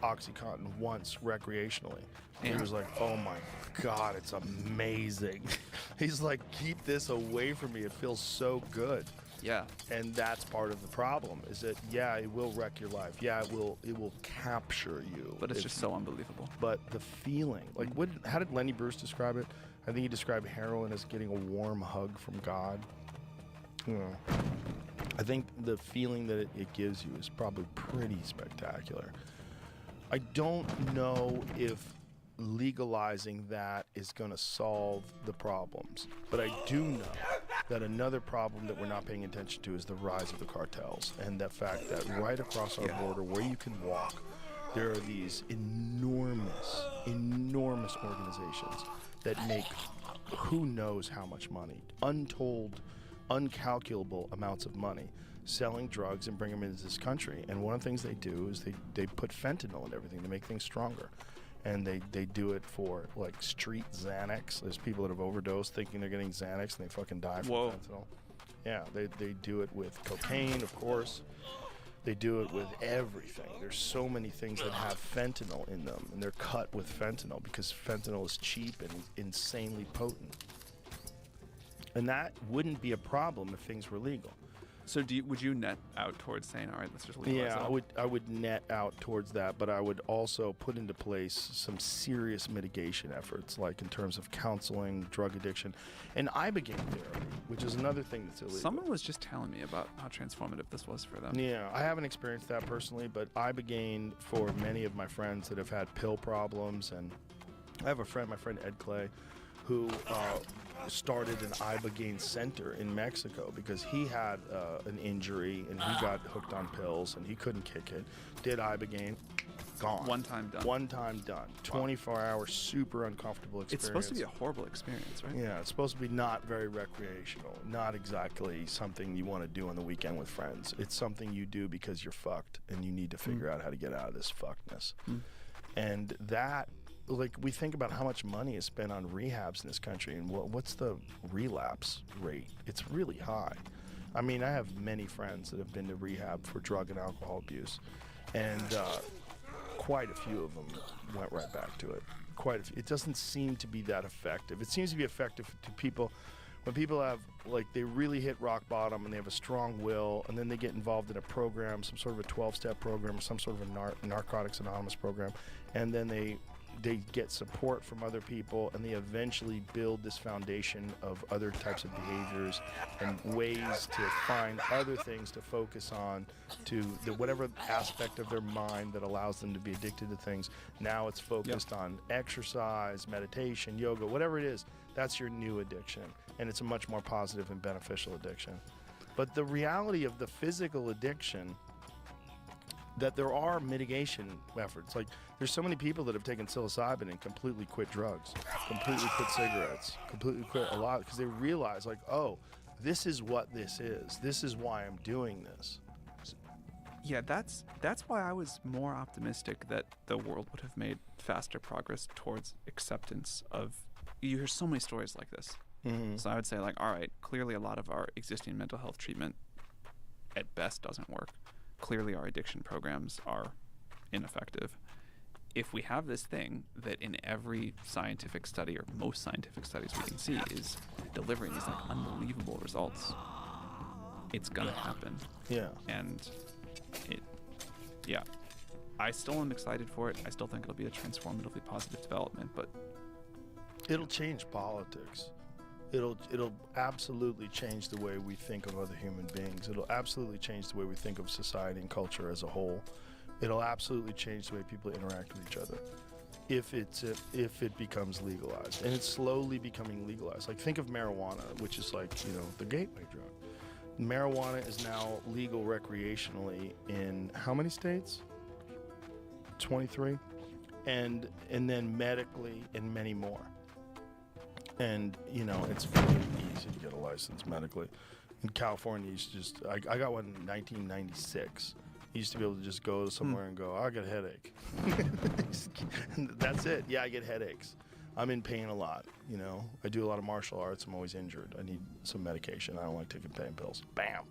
OxyContin once recreationally. And he was like, oh my God, it's amazing. He's like, keep this away from me. It feels so good. Yeah. And that's part of the problem, is that, yeah, it will wreck your life. Yeah, it will capture you. But it's just so unbelievable. But the feeling, like, how did Lenny Bruce describe it? I think he described heroin as getting a warm hug from God. I think the feeling that it gives you is probably pretty spectacular. I don't know if legalizing that is going to solve the problems, but I do know that another problem that we're not paying attention to is the rise of the cartels, and the fact that right across our border where you can walk, there are these enormous organizations that make who knows how much money, untold, uncalculable amounts of money, selling drugs and bring them into this country. And one of the things they do is they put fentanyl in everything to make things stronger. And they do it for, like, street Xanax. There's people that have overdosed thinking they're getting Xanax, and they fucking die from fentanyl. Yeah, they do it with cocaine, of course. They do it with everything. There's so many things that have fentanyl in them, and they're cut with fentanyl because fentanyl is cheap and insanely potent. And that wouldn't be a problem if things were legal. So would you net out towards saying, all right, let's just legalize it? Yeah, I would net out towards that, but I would also put into place some serious mitigation efforts, like in terms of counseling, drug addiction, and Ibogaine therapy, which is another thing that's illegal. Someone was just telling me about how transformative this was for them. Yeah, I haven't experienced that personally, but Ibogaine for many of my friends that have had pill problems, and I have my friend Ed Clay, who started an Ibogaine center in Mexico because he had an injury and he got hooked on pills and he couldn't kick it. Did Ibogaine, gone. One time done. 24-hour, super uncomfortable experience. It's supposed to be a horrible experience, right? Yeah, it's supposed to be not very recreational, not exactly something you want to do on the weekend with friends. It's something you do because you're fucked and you need to figure out how to get out of this fuckedness. And that, like, we think about how much money is spent on rehabs in this country, and what's the relapse rate? It's really high. I mean, I have many friends that have been to rehab for drug and alcohol abuse, and quite a few of them went right back to it. Quite a few. It doesn't seem to be that effective. It seems to be effective to people when people have, like, they really hit rock bottom and they have a strong will, and then they get involved in a program, some sort of a 12-step program or some sort of a Narcotics Anonymous program, and then they get support from other people, and they eventually build this foundation of other types of behaviors and ways to find other things to focus on, to whatever aspect of their mind that allows them to be addicted to things. Now it's focused on exercise, meditation, yoga, whatever it is. That's your new addiction, and it's a much more positive and beneficial addiction. But the reality of the physical addiction, that there are mitigation efforts. Like, there's so many people that have taken psilocybin and completely quit drugs, completely quit cigarettes, completely quit a lot, because they realize, like, oh, this is what this is. This is why I'm doing this. Yeah, that's why I was more optimistic that the world would have made faster progress towards acceptance of. You hear so many stories like this. Mm-hmm. So I would say, like, all right, clearly a lot of our existing mental health treatment at best doesn't work. Clearly our addiction programs are ineffective. If we have this thing that in every scientific study, or most scientific studies we can see, is delivering these like unbelievable results, it's gonna happen. Yeah. And I still am excited for it. I still think it'll be a transformatively positive development, but It'll change politics. It'll absolutely change the way we think of other human beings. It'll absolutely change the way we think of society and culture as a whole. It'll absolutely change the way people interact with each other if it becomes legalized. And it's slowly becoming legalized. Like, think of marijuana, which is like, the gateway drug. Marijuana is now legal recreationally in how many states? 23. And then medically in many more. And, it's really easy to get a license medically. In California, you just, I got one in 1996. You used to be able to just go somewhere and go, I got a headache. That's it. Yeah, I get headaches. I'm in pain a lot, I do a lot of martial arts. I'm always injured. I need some medication. I don't like taking pain pills. Bam.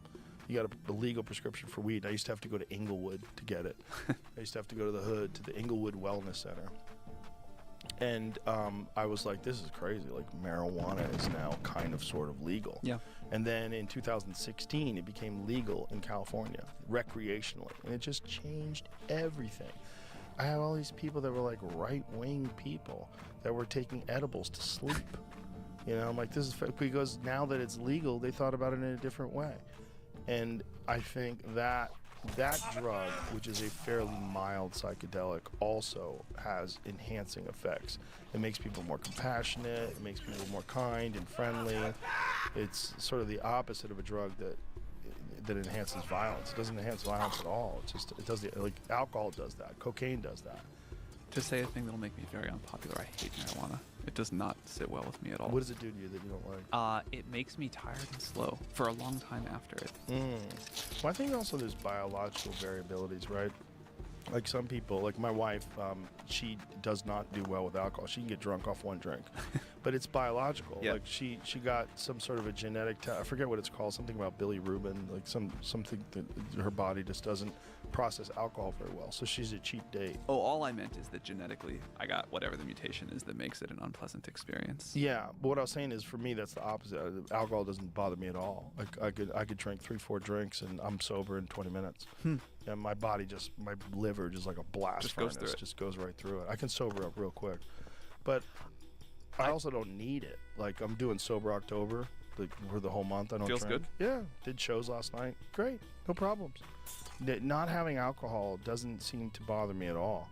You got a legal prescription for weed. I used to have to go to Inglewood to get it. I used to have to go to the hood, to the Inglewood Wellness Center. And I was like, this is crazy. Like, marijuana is now kind of sort of legal. yeah. And then in 2016, it became legal in California, recreationally. And it just changed everything. I had all these people that were like right-wing people that were taking edibles to sleep. I'm like, this is because now that it's legal, they thought about it in a different way. And I think that drug, which is a fairly mild psychedelic, also has enhancing effects. It makes people more compassionate. It makes people more kind and friendly. It's sort of the opposite of a drug that enhances violence. It doesn't enhance violence at all. It does like alcohol does that. Cocaine does that. To say a thing that'll make me very unpopular, I hate marijuana. It does not sit well with me at all. What does it do to you that you don't like? It makes me tired and slow for a long time after it. Well, I think also there's biological variabilities, right? Like some people, like my wife, she does not do well with alcohol. She can get drunk off one drink, but it's biological. Yeah. Like she got some sort of a genetic, I forget what it's called, something about bilirubin, like something that her body just doesn't process alcohol very well. So she's a cheap date. Oh, all I meant is that genetically, I got whatever the mutation is that makes it an unpleasant experience. Yeah, but what I was saying is, for me, that's the opposite. Alcohol doesn't bother me at all. I could drink 3-4 drinks and I'm sober in 20 minutes. And my body my liver just like a blast Just furnace, goes through it. just goes right through it. I can sober up real quick, but I also don't need it. Like, I'm doing sober October for the whole month. I don't Feels drink. good? Yeah, did shows last night. Great, no problems. Not having alcohol doesn't seem to bother me at all,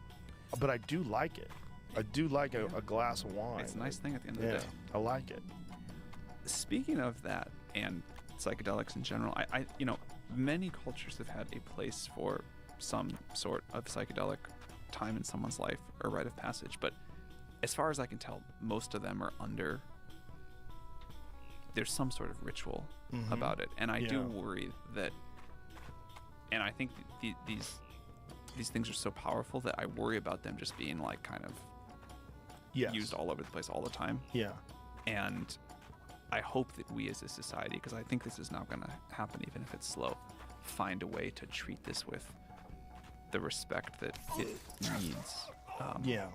but I do like it. I do like a glass of wine. It's a nice thing at the end of the day. I like it. Speaking of that and psychedelics in general, I many cultures have had a place for some sort of psychedelic time in someone's life or rite of passage, but as far as I can tell, most of them are there's some sort of ritual about it, and I do worry that, and I think these things are so powerful that I worry about them just being like kind of used all over the place all the time. Yeah. And I hope that we as a society, because I think this is now going to happen even if it's slow, find a way to treat this with the respect that it needs. Yeah.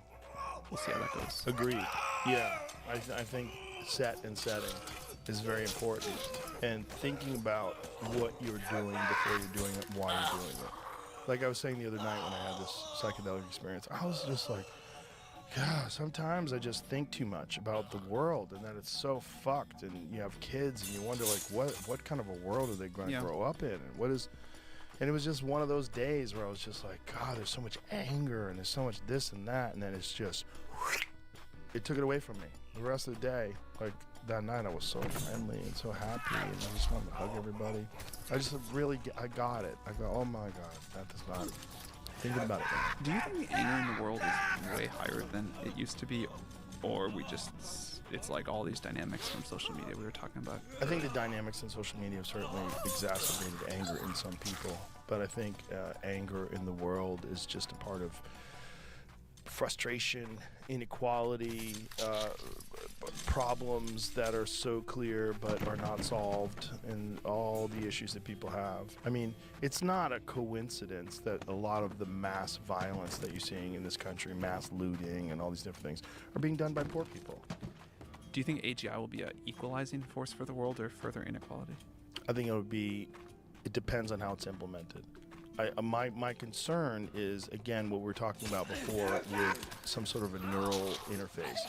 We'll see how that goes. Agreed. Yeah. I think set and setting is very important. And thinking about what you're doing before you're doing it, why you're doing it. Like I was saying the other night when I had this psychedelic experience, I was just like, God, sometimes I just think too much about the world and that it's so fucked, and you have kids and you wonder like what kind of a world are they going to grow up in, and it was just one of those days where I was just like, God, there's so much anger and there's so much this and that, and then it's just, it took it away from me. The rest of the day, like that night, I was so friendly and so happy, and I just wanted to hug everybody. I just really, I got it. I go, oh my God, that does not. Thinking about it now. Do you think the anger in the world is way higher than it used to be, or we just it's like all these dynamics from social media we were talking about. I think the dynamics in social media have certainly exacerbated anger in some people, but I think anger in the world is just a part of frustration, inequality, problems that are so clear but are not solved, and all the issues that people have. I mean, it's not a coincidence that a lot of the mass violence that you're seeing in this country, mass looting and all these different things, are being done by poor people. Do you think AGI will be an equalizing force for the world or further inequality? I think it depends on how it's implemented. My concern is, again, what we were talking about before with some sort of a neural interface,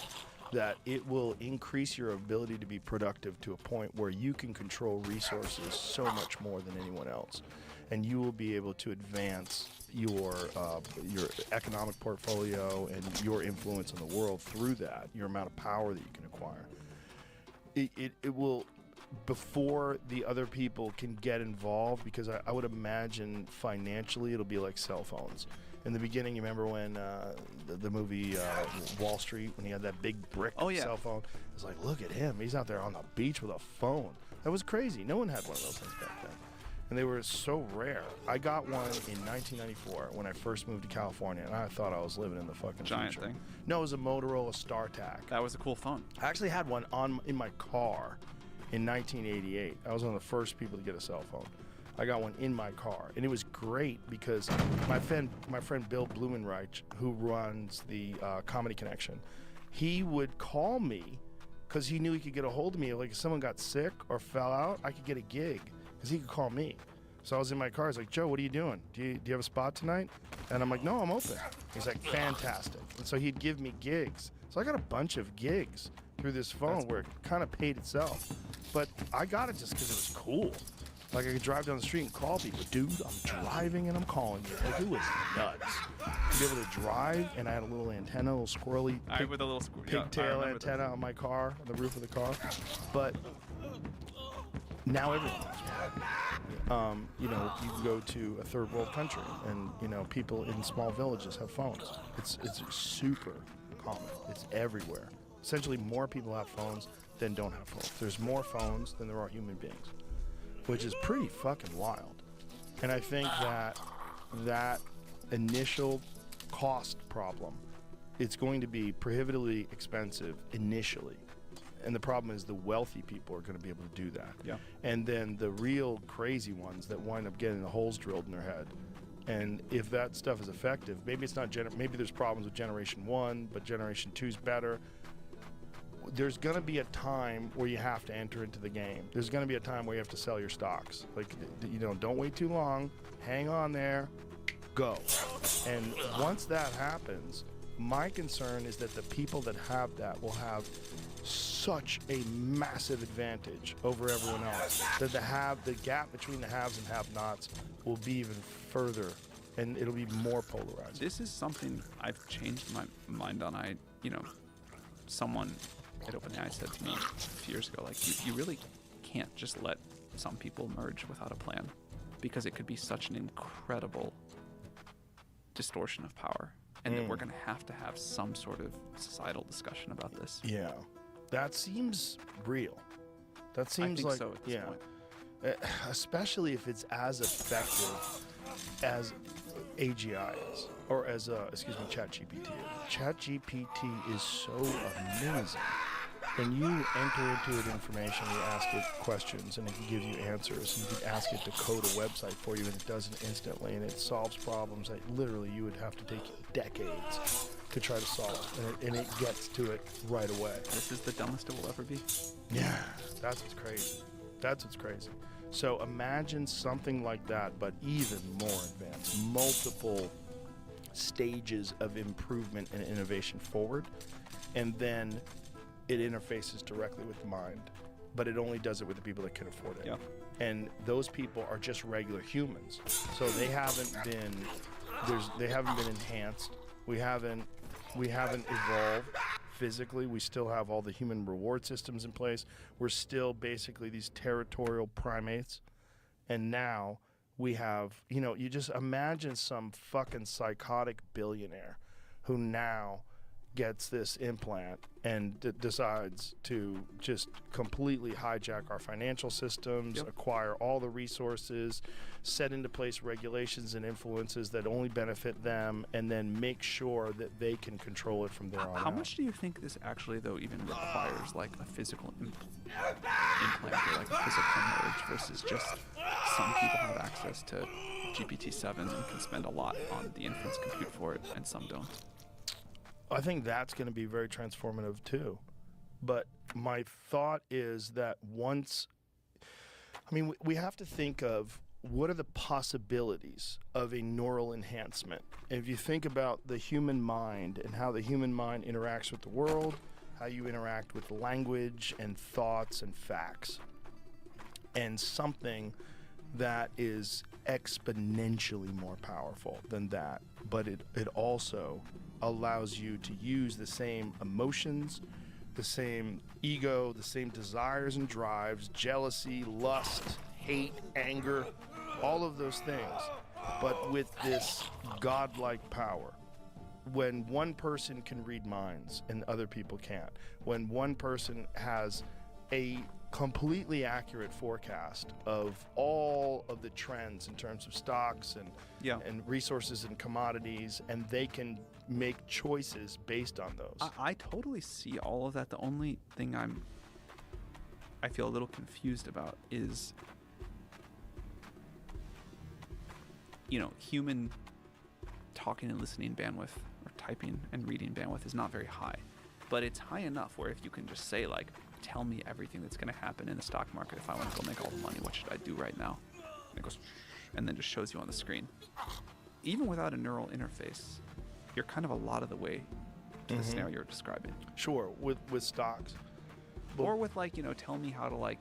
that it will increase your ability to be productive to a point where you can control resources so much more than anyone else. And you will be able to advance your economic portfolio and your influence in the world through that, your amount of power that you can acquire. It will, before the other people can get involved, because I would imagine financially it'll be like cell phones. In the beginning, you remember when the movie Wall Street, when he had that big brick cell phone? It was like, look at him. He's out there on the beach with a phone. That was crazy. No one had one of those things back then. And they were so rare. I got one in 1994 when I first moved to California, and I thought I was living in the fucking Giant future. thing. No, it was a Motorola StarTAC. That was a cool phone. I actually had one in my car in 1988. I was one of the first people to get a cell phone. I got one in my car, and it was great because my friend Bill Blumenreich, who runs the Comedy Connection, he would call me because he knew he could get a hold of me. Like if someone got sick or fell out, I could get a gig because he could call me. So I was in my car. He's like, Joe, what are you doing? Do you have a spot tonight? And I'm like, no, I'm open. He's like, fantastic. And so he'd give me gigs. So I got a bunch of gigs through this phone where it kind of paid itself. But I got it just because it was cool. Like I could drive down the street and call people. Dude, I'm driving and I'm calling you. Like it was nuts. To be able to drive, and I had a little antenna, a little squirrely With a little pigtail antenna on my car, on the roof of the car. But now everything's bad. You know, you can go to a third world country, and you know, people in small villages have phones. It's super common. It's everywhere. Essentially, more people have phones than don't have phones. There's more phones than there are human beings, which is pretty fucking wild. And I think that initial cost problem, it's going to be prohibitively expensive initially. And the problem is the wealthy people are going to be able to do that. Yeah. And then the real crazy ones that wind up getting the holes drilled in their head. And if that stuff is effective, maybe it's not maybe there's problems with Generation 1, but Generation 2 is better. There's going to be a time where you have to enter into the game. There's going to be a time where you have to sell your stocks. Like, you know, don't wait too long. Hang on there. Go. And once that happens, my concern is that the people that have that will have such a massive advantage over everyone else that the gap between the haves and have-nots will be even further, and it'll be more polarized. This is something I've changed my mind on. Someone at OpenAI said to me a few years ago, like, you really can't just let some people merge without a plan, because it could be such an incredible distortion of power, and that we're going to have some sort of societal discussion about this. Yeah, that seems real. That seems I think like so at this point. Especially if it's as effective as AGI is, or as ChatGPT is. ChatGPT is so amazing. When you enter into it information, you ask it questions, and it can give you answers. You can ask it to code a website for you, and it does it instantly, and it solves problems that literally you would have to take decades to try to solve, and it gets to it right away. This is the dumbest it will ever be. Yeah, that's what's crazy. That's what's crazy. So imagine something like that, but even more advanced. Multiple stages of improvement and innovation forward, and then it interfaces directly with the mind, but it only does it with the people that can afford it. Yeah. And those people are just regular humans, so they haven't been enhanced. We haven't evolved physically. We still have all the human reward systems in place. We're still basically these territorial primates, and now we have, you know, you just imagine some fucking psychotic billionaire who now gets this implant and decides to just completely hijack our financial systems, Yep. acquire all the resources, set into place regulations and influences that only benefit them, and then make sure that they can control it from there on How out. much do you think this actually, though, even requires like a physical implant or like a physical merge versus just some people have access to GPT-7 and can spend a lot on the inference compute for it, and some don't? I think that's going to be very transformative too. But my thought is that once, I mean, we have to think of what are the possibilities of a neural enhancement. If you think about the human mind and how the human mind interacts with the world, how you interact with language and thoughts and facts, and something that is exponentially more powerful than that, but it also allows you to use the same emotions, the same ego, the same desires and drives, jealousy, lust, hate, anger, all of those things, but with this godlike power. When one person can read minds and other people can't, when one person has a completely accurate forecast of all of the trends in terms of stocks and resources and commodities, and they can make choices based on those. I totally see all of that. The only thing I feel a little confused about is, human talking and listening bandwidth, or typing and reading bandwidth, is not very high, but it's high enough where if you can just say, like, tell me everything that's going to happen in the stock market. If I want to go make all the money, what should I do right now? And it goes, and then just shows you on the screen. Even without a neural interface, you're kind of a lot of the way to the scenario you're describing. Sure, with stocks. Or with, like, tell me how to, like,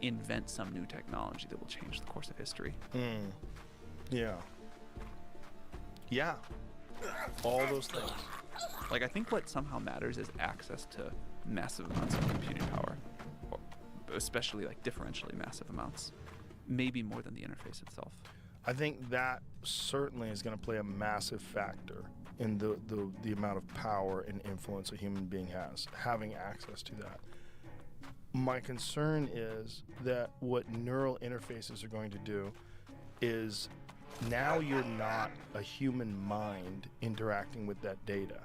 invent some new technology that will change the course of history. Yeah. Yeah. All those things. Like, I think what somehow matters is access to massive amounts of computing power, or especially, like, differentially massive amounts, maybe more than the interface itself. I think that certainly is going to play a massive factor in the amount of power and influence a human being has, having access to that. My concern is that what neural interfaces are going to do is, now you're not a human mind interacting with that data.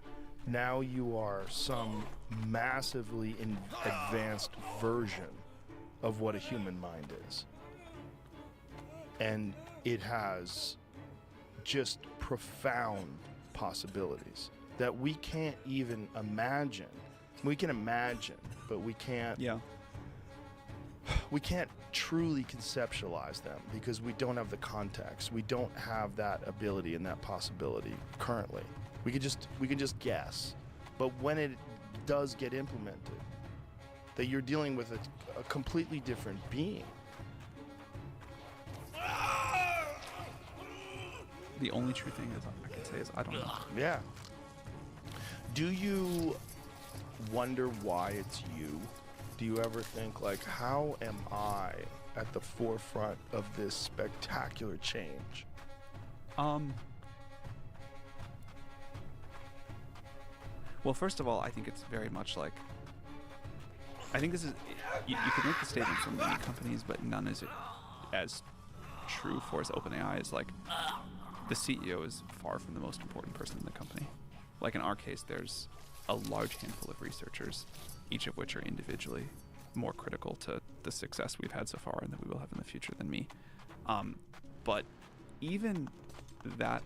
Now you are some massively advanced version of what a human mind is. And it has just profound possibilities that we can't even imagine. We can imagine, but we can't. Yeah. We can't truly conceptualize them because we don't have the context. We don't have that ability and that possibility currently. We can just guess. But when it does get implemented, that you're dealing with a completely different being. The only true thing is I can say is I don't know. Yeah. Do you wonder why it's you? Do you ever think, like, how am I at the forefront of this spectacular change? Well, first of all, I think it's very much like, I think this is, you could make the statement for many companies, but none is as true for as OpenAI is. Like, the CEO is far from the most important person in the company. Like, in our case, there's a large handful of researchers, each of which are individually more critical to the success we've had so far and that we will have in the future than me. But even that,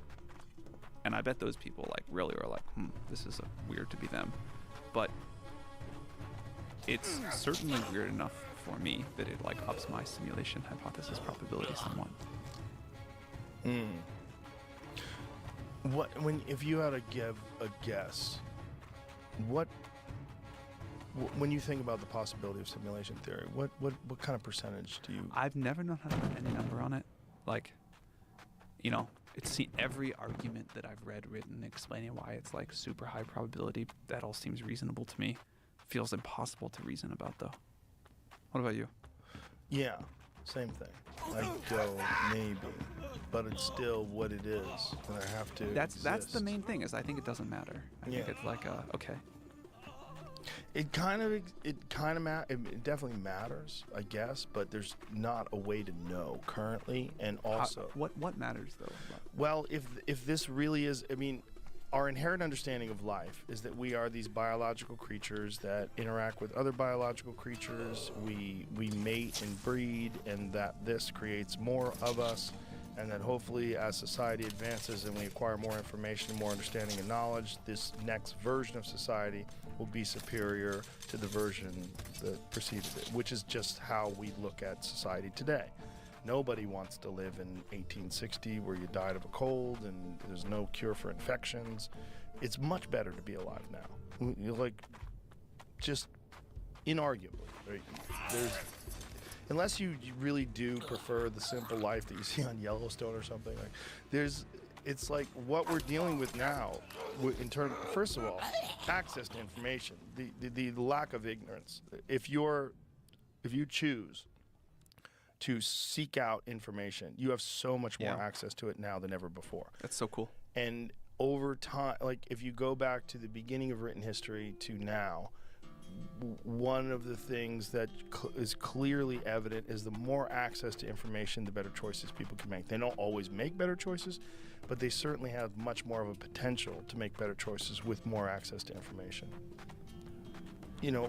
and I bet those people, like, really are like, this is weird to be them. But it's certainly weird enough for me that it, like, ups my simulation hypothesis probability somewhat. If you had to give a guess, when you think about the possibility of simulation theory, what kind of percentage do you? I've never known how to put any number on it. Like, it's every argument that I've written explaining why it's, like, super high probability, that all seems reasonable to me. Feels impossible to reason about, though. What about you? Yeah, same thing. I go maybe, but it's still what it is, and I have to. That's the exist. main thing, is I think it doesn't matter. I think Yeah. it's like okay. It definitely matters, I guess, but there's not a way to know currently, and also. What matters though? Well, if this really is, I mean, our inherent understanding of life is that we are these biological creatures that interact with other biological creatures. We mate and breed, and that this creates more of us, and that hopefully as society advances and we acquire more information, more understanding and knowledge, this next version of society will be superior to the version that preceded it, which is just how we look at society today. Nobody wants to live in 1860 where you died of a cold and there's no cure for infections. It's much better to be alive now. You're like, just inarguably. Right? Unless you really do prefer the simple life that you see on Yellowstone or something, it's like what we're dealing with now in terms, first of all, access to information, the lack of ignorance. If you choose to seek out information, you have so much more access to it now than ever before. That's so cool. And over time, like if you go back to the beginning of written history to now, one of the things that is clearly evident is the more access to information, the better choices people can make. They don't always make better choices, but they certainly have much more of a potential to make better choices with more access to information. You know,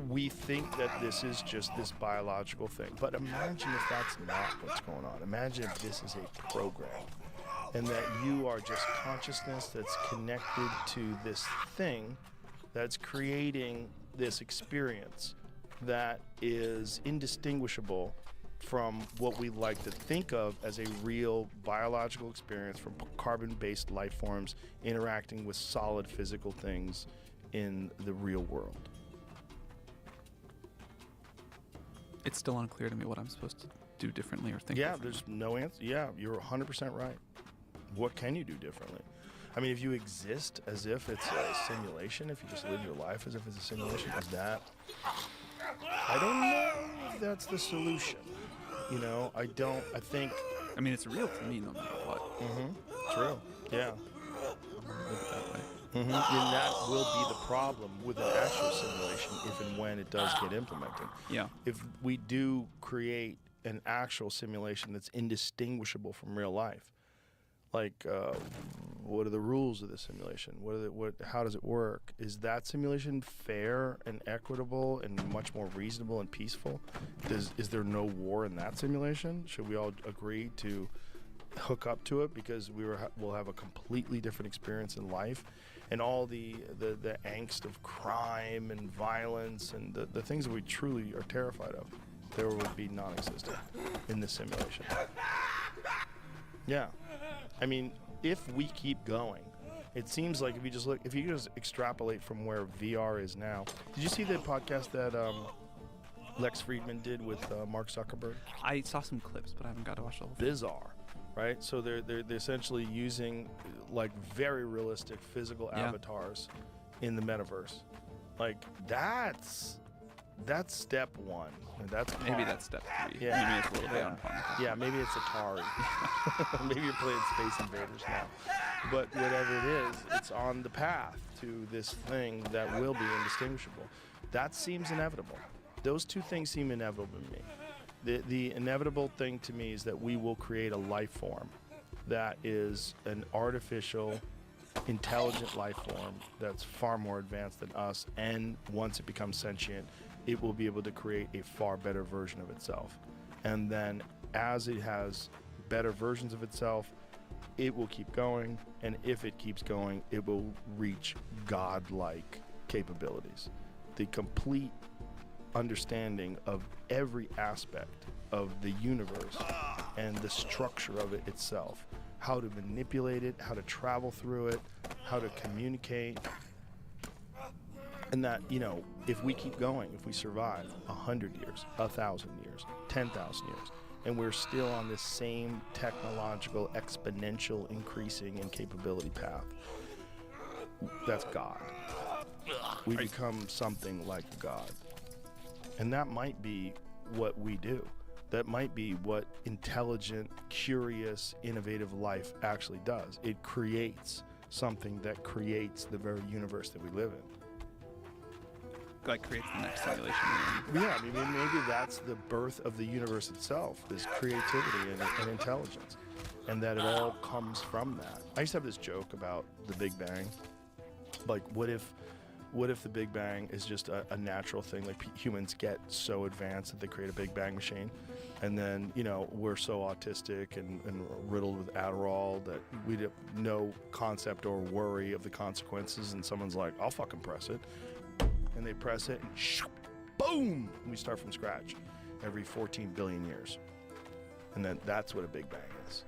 we think that this is just this biological thing, but imagine if that's not what's going on. Imagine if this is a program, and that you are just consciousness that's connected to this thing that's creating this experience that is indistinguishable from what we like to think of as a real biological experience from carbon-based life forms interacting with solid physical things in the real world. It's still unclear to me what I'm supposed to do differently or think Yeah, differently. there's no answer. Yeah, you're 100% right. What can you do differently? I mean, if you exist as if it's a simulation, if you just live your life as if it's a simulation, is that? I don't know if that's the solution. You know, I think. I mean, it's real to me no matter what. True. Yeah. Live it that way. And that will be the problem with an actual simulation if and when it does get implemented. Yeah. If we do create an actual simulation that's indistinguishable from real life, like what are the rules of the simulation? How does it work? Is that simulation fair and equitable and much more reasonable and peaceful? Is there no war in that simulation? Should we all agree to hook up to it because we'll have a completely different experience in life, and all the angst of crime and violence and the things that we truly are terrified of, there would be non-existent in this simulation. Yeah. I mean, if we keep going, it seems like if you just extrapolate from where VR is now. Did you see the podcast that Lex Friedman did with Mark Zuckerberg? I saw some clips, but I haven't got to watch the whole thing. Bizarre, right? So they're essentially using like very realistic physical avatars in the metaverse. Like that's step one. And Maybe that's step 3. Yeah. Maybe it's a little bit on par. Yeah, maybe it's Atari. Maybe you're playing Space Invaders now. But whatever it is, it's on the path to this thing that will be indistinguishable. That seems inevitable. Those two things seem inevitable to me. The inevitable thing to me is that we will create a life form that is an artificial, intelligent life form that's far more advanced than us, and once it becomes sentient, it will be able to create a far better version of itself. And then as it has better versions of itself, it will keep going, and if it keeps going, it will reach godlike capabilities. The complete understanding of every aspect of the universe and the structure of it itself, how to manipulate it, how to travel through it, how to communicate. And that, you know, if we keep going, if we survive 100 years, 1,000 years, 10,000 years, and we're still on this same technological, exponential increasing in capability path, that's God. We become something like God. And that might be what we do. That might be what intelligent, curious, innovative life actually does. It creates something that creates the very universe that we live in. Like creates the next simulation. Yeah, I mean, maybe that's the birth of the universe itself, is creativity and intelligence, and that it all comes from that. I used to have this joke about the Big Bang. Like, what if the Big Bang is just a natural thing? Like, humans get so advanced that they create a Big Bang machine, and then, you know, we're so autistic and riddled with Adderall that we have no concept or worry of the consequences, and someone's like, I'll fucking press it. And they press it, and boom! And we start from scratch every 14 billion years. And that's what a Big Bang is.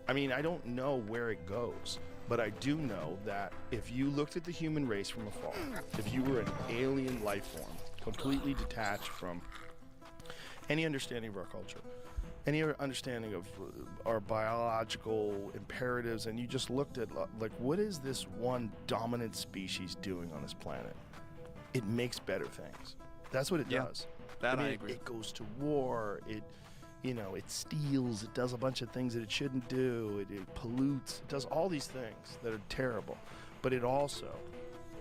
I mean, I don't know where it goes, but I do know that if you looked at the human race from afar, if you were an alien life form, completely detached from any understanding of our culture, any understanding of our biological imperatives, and you just looked at, like, what is this one dominant species doing on this planet? It makes better things. That's what it does. That I mean, I agree. It goes to war. It steals. It does a bunch of things that it shouldn't do. It pollutes. It does all these things that are terrible. But it also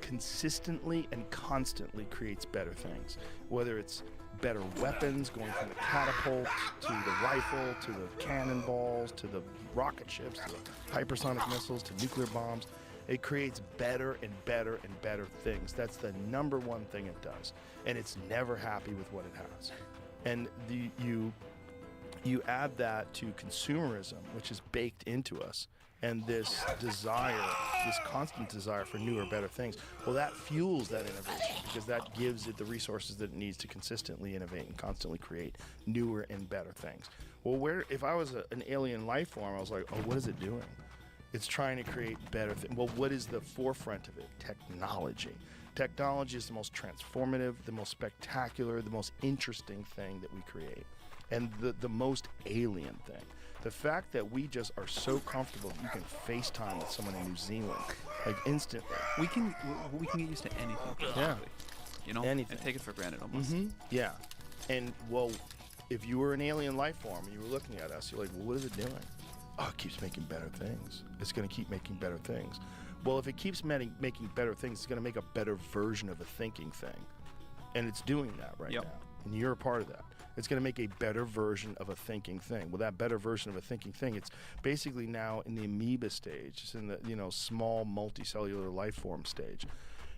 consistently and constantly creates better things, whether it's better weapons going from the catapult to the rifle to the cannonballs to the rocket ships to the hypersonic missiles to nuclear bombs. It creates better and better and better things. That's the number one thing it does, and it's never happy with what it has. And you add that to consumerism, which is baked into us, and this desire, this constant desire for newer, better things. Well, that fuels that innovation, because that gives it the resources that it needs to consistently innovate and constantly create newer and better things. Well, if I was an alien life form, I was like, oh, what is it doing? It's trying to create better things. Well, what is the forefront of it? Technology. Technology is the most transformative, the most spectacular, the most interesting thing that we create, and the most alien thing. The fact that we just are so comfortable, you can FaceTime with someone in New Zealand, like, instantly. We can get used to anything. Yeah. You know, Anything. and take it for granted almost. Yeah. And, well, if you were an alien life form and you were looking at us, you're like, well, what is it doing? Oh, it keeps making better things. It's going to keep making better things. Well, if it keeps making better things, it's going to make a better version of a thinking thing. And it's doing that right now. And you're a part of that. It's going to make a better version of a thinking thing. Well, that better version of a thinking thing, it's basically now in the amoeba stage. It's in the, small multicellular life form stage.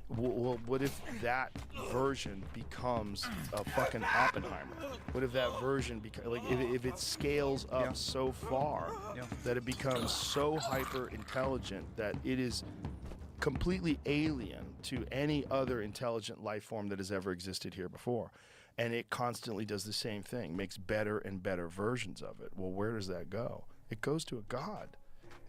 Well, what if that version becomes a fucking Oppenheimer? What if that version if it scales up so far that it becomes so hyper intelligent that it is completely alien to any other intelligent life form that has ever existed here before, and it constantly does the same thing, makes better and better versions of it? Well, where does that go? It goes to a god.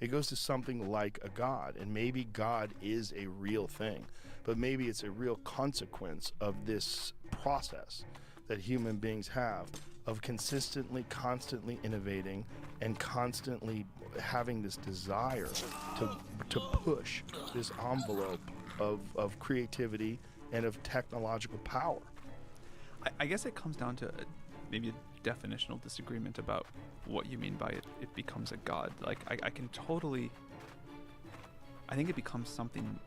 It goes to something like a god, and maybe God is a real thing, but maybe it's a real consequence of this process that human beings have of consistently, constantly innovating and constantly having this desire to push this envelope of creativity and of technological power. I guess it comes down to maybe a definitional disagreement about what you mean by it becomes a god. Like, I can totally... I think it becomes something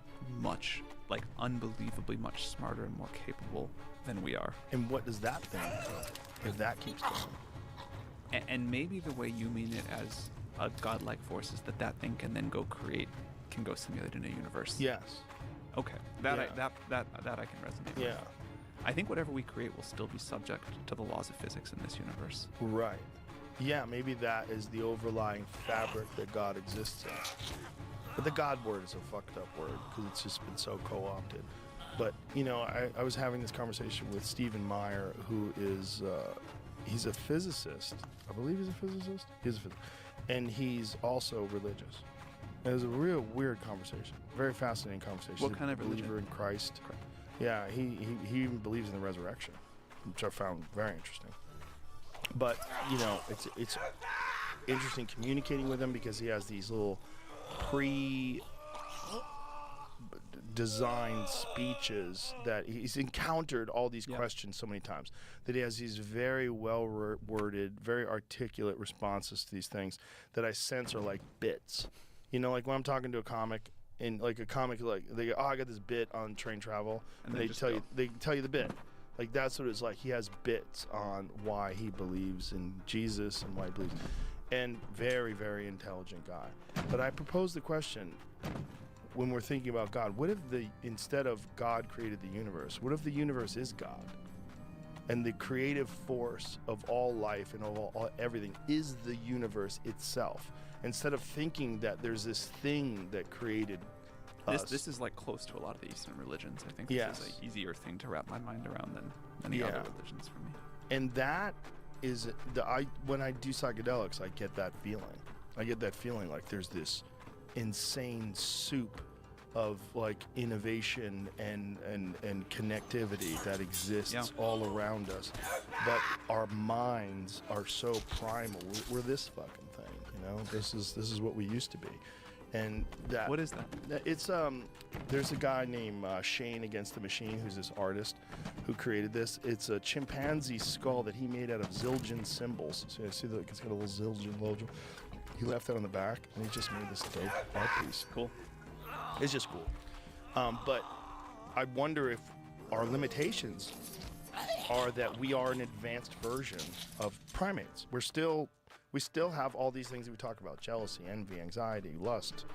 much, like, unbelievably much smarter and more capable than we are. And what does that thing do if that keeps going? And maybe the way you mean it as a godlike force is that thing can then go simulate in a universe. Yes. Okay. That I can resonate with. Yeah. I think whatever we create will still be subject to the laws of physics in this universe. Right. Yeah, maybe that is the overlying fabric that God exists in. But the God word is a fucked up word because it's just been so co-opted. But, I was having this conversation with Stephen Meyer, who is, he's a physicist. I believe he's a physicist. He's a physicist. And he's also religious. And it was a real weird conversation. Very fascinating conversation. What kind of religion? Believer in Christ. Correct. Yeah, he even believes in the resurrection, which I found very interesting. But, it's interesting communicating with him because he has these little designed speeches, that he's encountered all these Yeah. questions so many times, that he has these very well worded, very articulate responses to these things that I sense are like bits. You know, like when I'm talking to a comic, and like a comic, like they go, oh, I got this bit on train travel, And and they they just tell go. you, the bit. Like that's what it's like. He has bits on why he believes in Jesus and why he believes, and very, very intelligent guy. But I propose the question, when we're thinking about God, what if instead of God created the universe, what if the universe is God? And the creative force of all life and all everything is the universe itself. Instead of thinking that there's this thing that created us. This is like close to a lot of the Eastern religions. I think Yes. this is an easier thing to wrap my mind around than any Yeah. other religions for me. And that is when I do psychedelics, I get that feeling. I get that feeling like there's this insane soup of like innovation and connectivity that exists Yeah. all around us, but our minds are so primal. We're this fucking thing, you know. This is what we used to be, and that. What is that? It's there's a guy named Shane Against the Machine, who's this artist who created this. It's a chimpanzee skull that he made out of Zildjian symbols. So you see that it's got a little Zildjian logo. He left that on the back, and he just made this dope art piece. Cool. It's just cool. But I wonder if our limitations are that we are an advanced version of primates. We still have all these things that we talk about: jealousy, envy, anxiety, lust,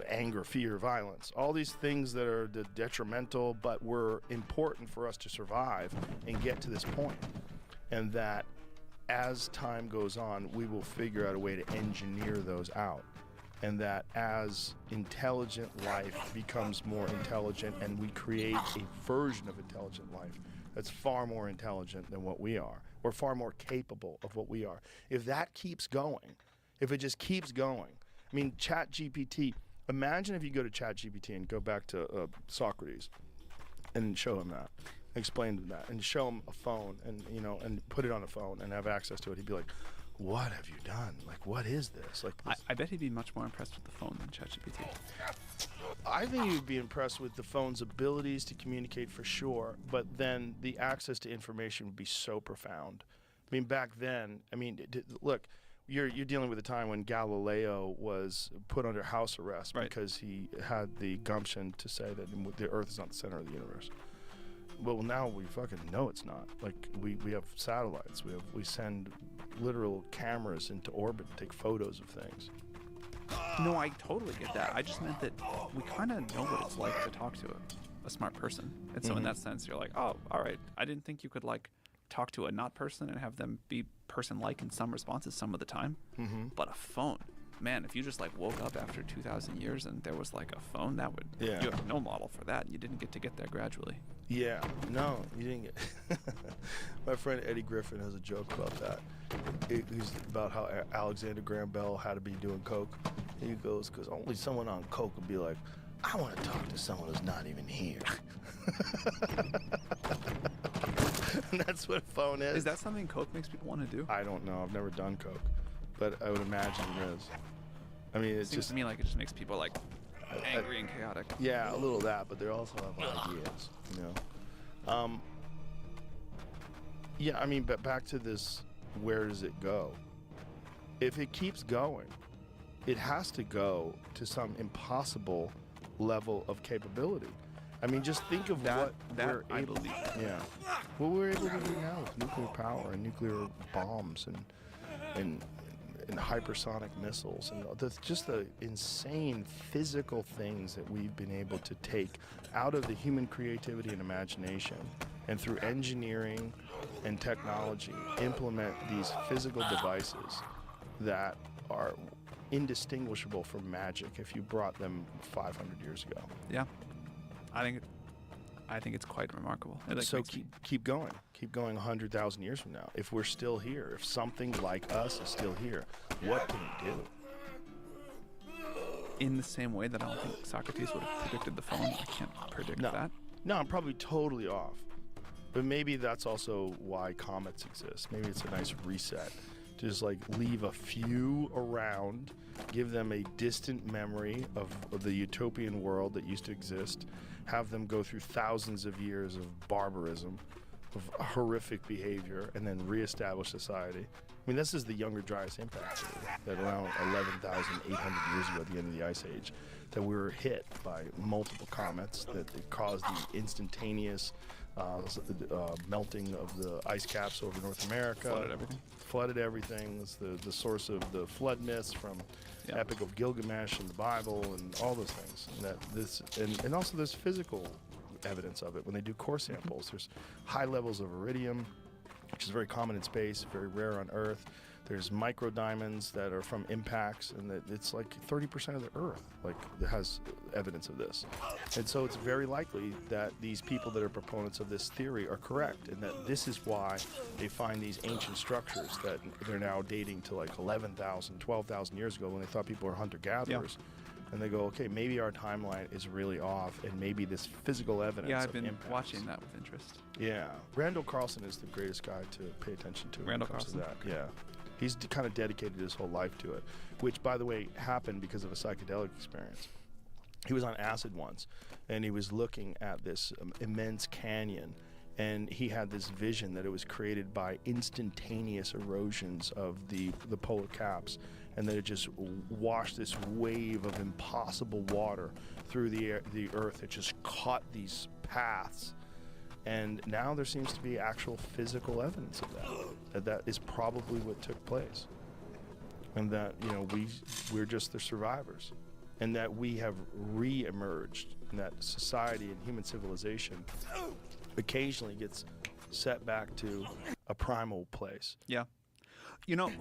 anger, fear, violence. All these things that are detrimental, but were important for us to survive and get to this point. And that as time goes on, we will figure out a way to engineer those out. And that as intelligent life becomes more intelligent and we create a version of intelligent life that's far more intelligent than what we are, or far more capable of what we are. If that keeps going, if it just keeps going, I mean, ChatGPT, imagine if you go to ChatGPT and go back to Socrates and show him that, explain to him that, and show him a phone and, you know, and put it on a phone and have access to it. He'd be like, what have you done? Like, what is this? Like, this. I bet he'd be much more impressed with the phone than ChatGPT. I think you'd be impressed with the phone's abilities to communicate for sure, but then the access to information would be so profound. I mean, back then, I mean, look, you're dealing with a time when Galileo was put under house arrest Right. because he had the gumption to say that the Earth is not the center of the universe. Well, now we fucking know it's not. Like, we have satellites. We send literal cameras into orbit and take photos of things. No, I totally get that. I just meant that we kind of know what it's like to talk to a smart person. And so in that sense, you're like, oh, all right. I didn't think you could like talk to a not person and have them be person-like in some responses some of the time. But a phone, man, if you just like woke up after 2,000 years and there was like a phone, that would, Yeah. you have no model for that. You didn't get there gradually. Yeah, no, you didn't get. My friend Eddie Griffin has a joke about that. He's about how Alexander Graham Bell had to be doing coke. He goes, because only someone on coke would be like, I want to talk to someone who's not even here. And that's what a phone is. Is that something Coke makes people want to do? I don't know. I've never done coke, but I would imagine it is. I mean, it's Seems just to me like it just makes people like angry and chaotic. yeah, a little of that, but they also have ideas, you know. Yeah, I mean, but back to this, where does it go? If it keeps going, it has to go to some impossible level of capability. I mean, just think of what we're I able. believe. Yeah, what we're able to do now with nuclear power and nuclear bombs and hypersonic missiles and just the insane physical things that we've been able to take out of the human creativity and imagination, and through engineering and technology implement these physical devices that are indistinguishable from magic if you brought them 500 years ago. Yeah, I think it's quite remarkable. It, like, So makes me- keep going 100,000 years from now. If we're still here, if something like us is still here, what can we do? in the same way that I don't think Socrates would have predicted the phone. I can't predict No. that. No, I'm probably totally off. But maybe that's also why comets exist. Maybe it's a nice reset to just like leave a few around give them a distant memory of the utopian world that used to exist, have them go through thousands of years of barbarism, of horrific behavior, and then reestablish society. I mean, this is the Younger Dryas impact theory, that around 11,800 years ago, at the end of the Ice Age, that we were hit by multiple comets, that it caused the instantaneous melting of the ice caps over North America. Flooded everything. It's the source of the flood myths from Epic of Gilgamesh and the Bible and all those things. And that this and also there's physical evidence of it. When they do core samples, there's high levels of iridium, which is very common in space, very rare on Earth. There's micro diamonds that are from impacts, and that it's like 30% of the Earth that has evidence of this. And so it's very likely that these people that are proponents of this theory are correct, and that this is why they find these ancient structures that they're now dating to like 11,000, 12,000 years ago, when they thought people were hunter-gatherers. And they go, okay, maybe our timeline is really off, and maybe this physical evidence. Yeah, I've been impacts. watching that with interest. Yeah, Randall Carlson is the greatest guy to pay attention to. Randall when it comes Carlson? to that. Yeah, he's kind of dedicated his whole life to it, which, by the way, happened because of a psychedelic experience. He was on acid once, and he was looking at this immense canyon, and he had this vision that it was created by instantaneous erosions of the polar caps, and that it just washed this wave of impossible water through the earth. It just caught these paths, and now there seems to be actual physical evidence of that is probably what took place, and that we're just the survivors, and that we have re-emerged, and that society and human civilization occasionally gets set back to a primal place. Yeah.